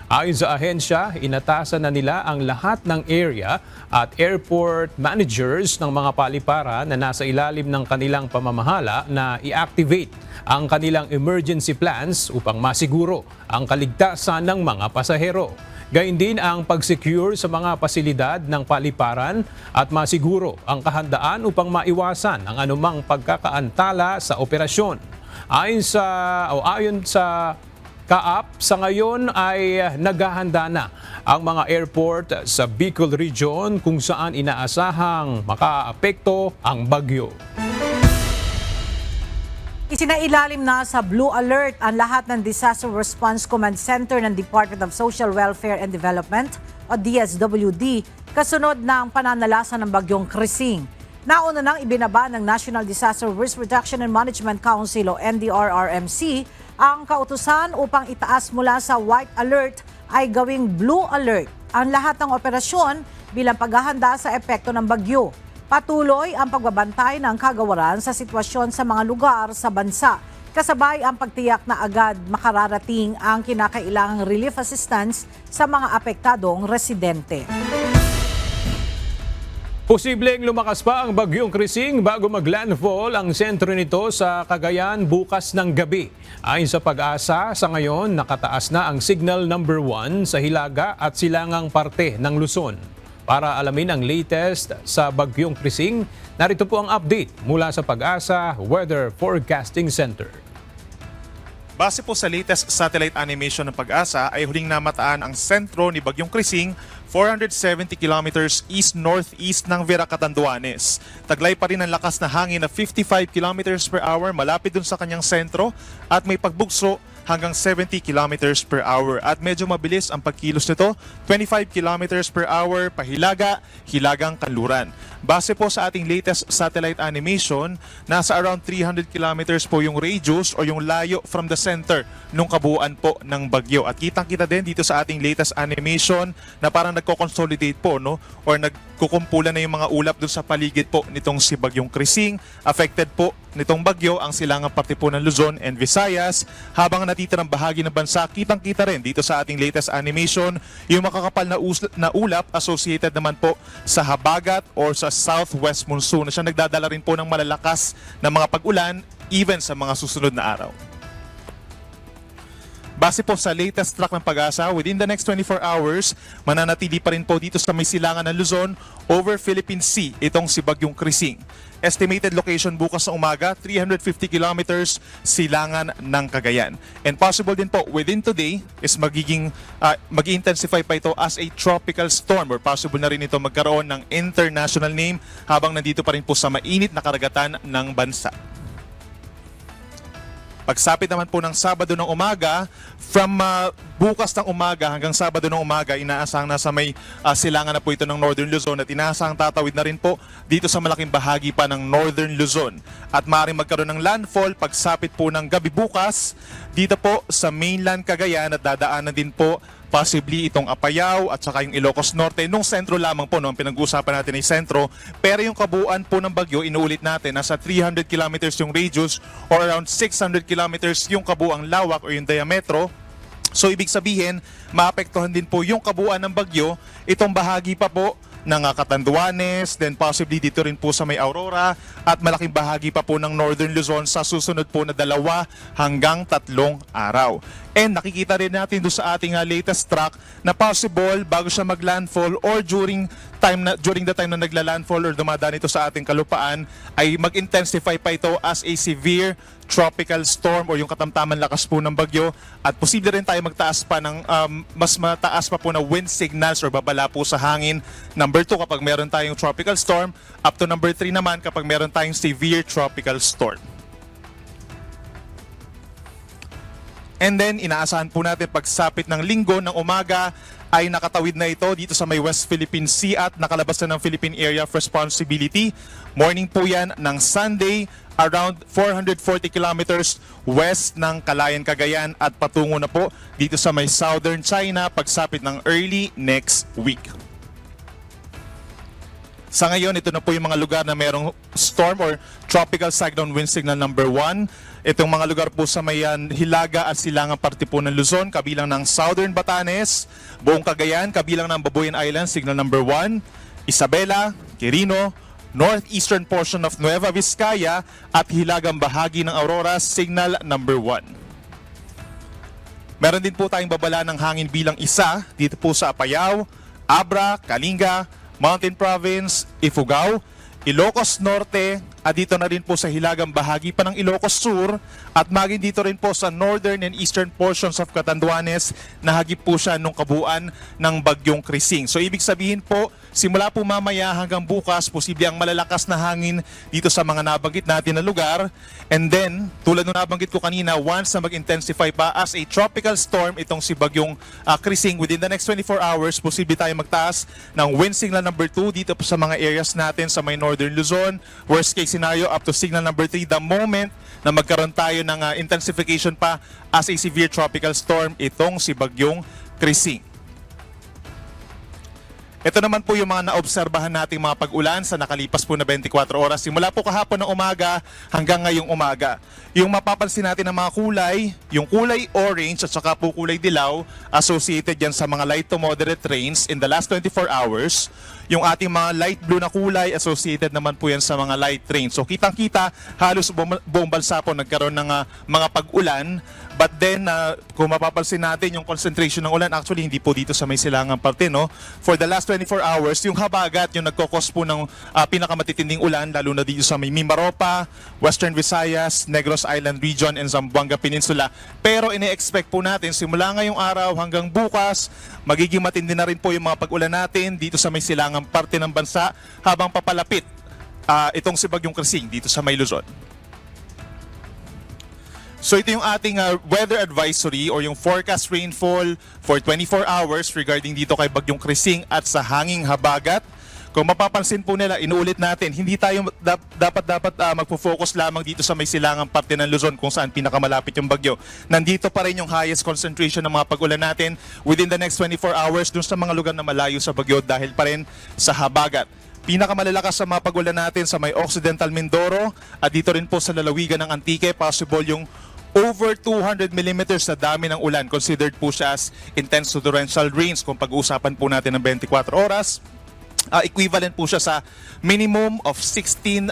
Ayon sa ahensya, inatasan na nila ang lahat ng area at airport managers ng mga paliparan na nasa ilalim ng kanilang pamamahala na i-activate ang kanilang emergency plans upang masiguro ang kaligtasan ng mga pasahero. Gayun din ang pag-secure sa mga pasilidad ng paliparan at masiguro ang kahandaan upang maiwasan ang anumang pagkakaantala sa operasyon. Ayon sa CAAP, sa ngayon ay naghahanda na ang mga airport sa Bicol Region kung saan inaasahang makaapekto ang bagyo. Isinailalim na sa Blue Alert ang lahat ng Disaster Response Command Center ng Department of Social Welfare and Development o DSWD kasunod ng pananalasan ng bagyong Krising. Nauna nang ibinaba ng National Disaster Risk Reduction and Management Council o NDRRMC ang kautusan upang itaas mula sa White Alert ay gawing Blue Alert ang lahat ng operasyon bilang paghahanda sa epekto ng bagyo. Patuloy ang pagbabantay ng kagawaran sa sitwasyon sa mga lugar sa bansa. Kasabay ang pagtiyak na agad makararating ang kinakailangang relief assistance sa mga apektadong residente. Posibleng lumakas pa ang bagyong Krising bago maglandfall ang sentro nito sa Cagayan bukas ng gabi. Ayon sa Pag-asa, sa ngayon nakataas na ang signal number 1 sa Hilaga at silangang parte ng Luzon. Para alamin ang latest sa bagyong Krising, narito po ang update mula sa Pag-asa Weather Forecasting Center. Base po sa latest satellite animation ng Pag-asa ay huling namataan ang sentro ni bagyong Krising 470 kilometers east-northeast ng Vera Catanduanes. Taglay pa rin ang lakas na hangin na 55 kilometers per hour malapit dun sa kanyang sentro at may pagbugso hanggang 70 kilometers per hour. At medyo mabilis ang pagkilos nito, 25 kilometers per hour pahilaga, hilagang kanluran. Base po sa ating latest satellite animation, nasa around 300 kilometers po yung radius o yung layo from the center nung kabuuan po ng bagyo. At kitang-kita din dito sa ating latest animation na parang nagko-consolidate po, no? Or nagkukumpulan na yung mga ulap dun sa paligid po nitong si bagyong Krising. Affected po nitong bagyo ang silangang parte po ng Luzon and Visayas. Habang natitirang bahagi ng bansa, kitang-kita rin dito sa ating latest animation yung makakapal na ulap associated naman po sa habagat or sa southwest monsoon na siya nagdadala rin po ng malalakas na mga pag-ulan even sa mga susunod na araw. Base po sa latest track ng Pag-asa, within the next 24 hours, mananatili pa rin po dito sa may silangan ng Luzon over Philippine Sea itong si bagyong Krising. Estimated location bukas ng umaga, 350 kilometers silangan ng Cagayan. And possible din po within today is mag-intensify pa ito as a tropical storm or possible na rin ito magkaroon ng international name habang nandito pa rin po sa mainit na karagatan ng bansa. Pagsapit naman po ng Sabado ng umaga, from bukas ng umaga hanggang Sabado ng umaga, inaasahang nasa may silangan na po ito ng Northern Luzon at inaasahang tatawid na rin po dito sa malaking bahagi pa ng Northern Luzon. At maaaring magkaroon ng landfall pagsapit po ng gabi bukas dito po sa mainland Cagayan at dadaanan din po possibly itong Apayao at saka yung Ilocos Norte. Nung sentro lamang po, no, ang pinag-uusapan natin ay sentro. Pero yung kabuuan po ng bagyo, inuulit natin, nasa 300 kilometers yung radius or around 600 kilometers yung kabuuang lawak o yung diametro. So ibig sabihin, maapektuhan din po yung kabuuan ng bagyo, itong bahagi pa po ng Catanduanes, then possibly dito rin po sa may Aurora at malaking bahagi pa po ng Northern Luzon sa susunod po na 2 hanggang 3 araw. And nakikita rin natin doon sa ating latest track na possible bago siya maglandfall or during the time na nagla-landfall or dumadaan ito sa ating kalupaan ay mag-intensify pa ito as a severe tropical storm o yung katamtaman lakas po ng bagyo at posible rin tayo magtaas pa ng mas mataas pa po na wind signals or babala po sa hangin. Number 2 kapag meron tayong tropical storm, up to number 3 naman kapag meron tayong severe tropical storm. And then inaasahan po natin pagsapit ng linggo ng umaga ay nakatawid na ito dito sa may West Philippine Sea at nakalabas na ng Philippine Area of Responsibility. Morning po yan ng Sunday around 440 kilometers west ng Calayan, Cagayan at patungo na po dito sa may Southern China pagsapit ng early next week. Sa ngayon, ito na po yung mga lugar na merong storm or tropical cyclone wind signal number 1. Itong mga lugar po sa may Hilaga at Silangang parte po ng Luzon, kabilang ng Southern Batanes, buong Cagayan, kabilang ng Babuyan Island, signal number 1, Isabela, Quirino, northeastern portion of Nueva Vizcaya at hilagang bahagi ng Aurora, signal number 1. Meron din po tayong babala ng hangin bilang 1 dito po sa Apayao, Abra, Kalinga, Mountain Province, Ifugao, Ilocos Norte, at dito na rin po sa hilagang bahagi pa ng Ilocos Sur at maging dito rin po sa northern and eastern portions of Catanduanes na hagip po siya nung kabuuan ng bagyong Krising. So ibig sabihin po, simula po mamaya hanggang bukas, posible ang malalakas na hangin dito sa mga nabanggit natin na lugar. And then, tulad nung nabanggit ko kanina, once na mag-intensify pa as a tropical storm, itong si bagyong Krising, within the next 24 hours, posible tayo magtaas ng wind signal number 2 dito po sa mga areas natin sa may northern Luzon. Worst case scenario up to signal number 3 the moment na magkaroon tayo ng intensification pa as a severe tropical storm itong si bagyong Krising. Ito naman po yung mga naobserbahan nating mga pag-ulan sa nakalipas po na 24 oras. Simula po kahapon ng umaga hanggang ngayong umaga. Yung mapapansin natin ng mga kulay, yung kulay orange at saka po kulay dilaw, associated yan sa mga light to moderate rains in the last 24 hours. Yung ating mga light blue na kulay, associated naman po yan sa mga light rain. So kitang-kita, halos buong bansa po nagkaroon ng mga pag-ulan. But then, kung mapapansin natin yung concentration ng ulan, actually hindi po dito sa may silangang parte, no? For the last 24 hours, yung habagat, yung nagkokos po ng pinakamatitinding ulan, lalo na dito sa may Mimaropa, Western Visayas, Negros Island Region, and Zamboanga Peninsula. Pero ine-expect po natin, simula ngayong araw hanggang bukas, magiging matindi na rin po yung mga pag-ulan natin dito sa may silangang parte ng bansa habang papalapit itong si bagyong Krising dito sa may Luzon. So ito yung ating weather advisory or yung forecast rainfall for 24 hours regarding dito kay bagyong Krising at sa hanging habagat. Kung mapapansin po nila, inuulit natin, hindi tayo dapat magpo-focus lamang dito sa may silangang parte ng Luzon kung saan pinakamalapit yung bagyo. Nandito pa rin yung highest concentration ng mga pag-ulan natin within the next 24 hours dun sa mga lugar na malayo sa bagyo dahil pa rin sa habagat. Pinakamalalakas sa mga pag-ulan natin sa may Occidental Mindoro at dito rin po sa lalawigan ng Antique, possible yung over 200 millimeters na dami ng ulan. Considered po siya as intense to torrential rains kung pag-uusapan po natin ng 24 oras. Equivalent po siya sa minimum of 16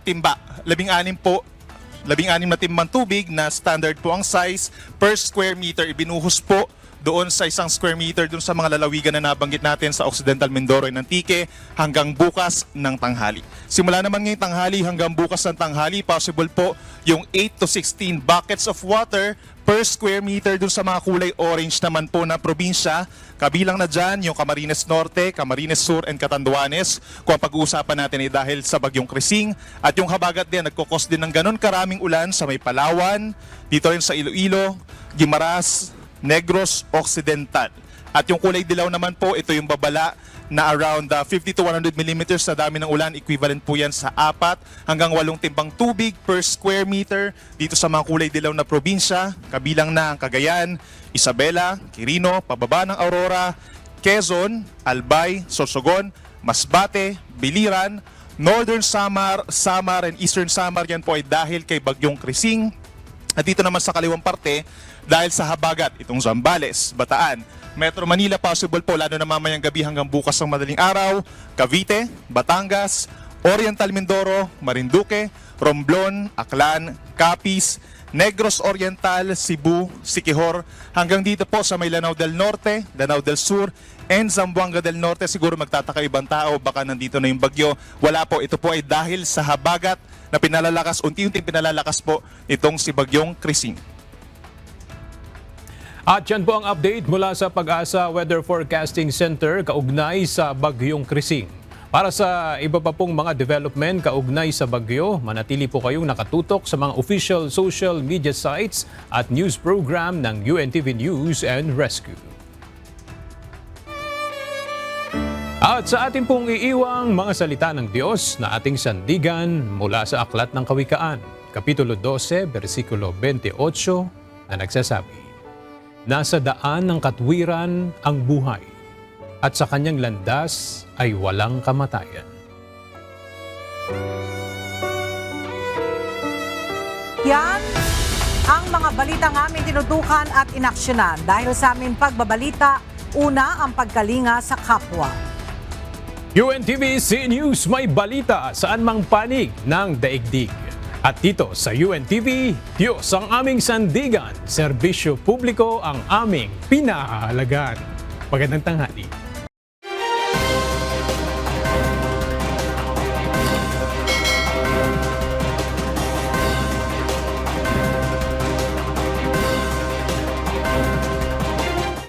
timba. 16 na timbang tubig na standard po ang size per square meter. Ibinuhos po doon sa 1 square meter doon sa mga lalawigan na nabanggit natin sa Occidental Mindoro and Antique hanggang bukas ng tanghali. Simula naman ngayong tanghali hanggang bukas ng tanghali, possible po yung 8 to 16 buckets of water per square meter doon sa mga kulay orange naman po na probinsya. Kabilang na dyan yung Camarines Norte, Camarines Sur, and Catanduanes. Kung ang pag-uusapan natin ay dahil sa bagyong Krising. At yung habagat din, nagkukos din ng ganun karaming ulan sa may Palawan, dito rin sa Iloilo, Guimaras, Negros Occidental. At yung kulay dilaw naman po, ito yung babala na around 50 to 100 millimeters na dami ng ulan. Equivalent po yan sa 4 hanggang 8 timbang tubig per square meter dito sa mga kulay dilaw na probinsya. Kabilang na ang Cagayan, Isabela, Quirino, pababa ng Aurora, Quezon, Albay, Sorsogon, Masbate, Biliran, Northern Samar, Samar and Eastern Samar. Yan po ay dahil kay Bagyong Krising. At dito naman sa kaliwang parte, dahil sa habagat, itong Zambales, Bataan, Metro Manila, possible po lalo na mamayang gabi hanggang bukas ng madaling araw, Cavite, Batangas, Oriental Mindoro, Marinduque, Romblon, Aklan, Capiz, Negros Oriental, Cebu, Siquijor, hanggang dito po sa may Lanao del Norte, Lanao del Sur, and Zamboanga del Norte. Siguro magtataka ibang tao, baka nandito na yung bagyo. Wala po, ito po ay dahil sa habagat na pinalalakas, unti-unting pinalalakas po itong si Bagyong Krising. At yan po ang update mula sa Pag-asa Weather Forecasting Center kaugnay sa Bagyong Krising. Para sa iba pa pong mga development kaugnay sa bagyo, manatili po kayong nakatutok sa mga official social media sites at news program ng UNTV News and Rescue. At sa ating pong iiwang mga salita ng Diyos na ating sandigan mula sa Aklat ng Kawikaan, Kapitulo 12, versikulo 28 na nagsasabi, "Nasa daan ng katwiran ang buhay, at sa kanyang landas ay walang kamatayan." Yan ang mga balitang aming tinutukan at inaksyonan. Dahil sa aming pagbabalita, una ang pagkalinga sa kapwa. UNTV C News, may balita saan mang panig ng daigdig. At dito sa UNTV, Diyos ang aming sandigan, serbisyo publiko ang aming pinahahalagan. Magandang tanghali.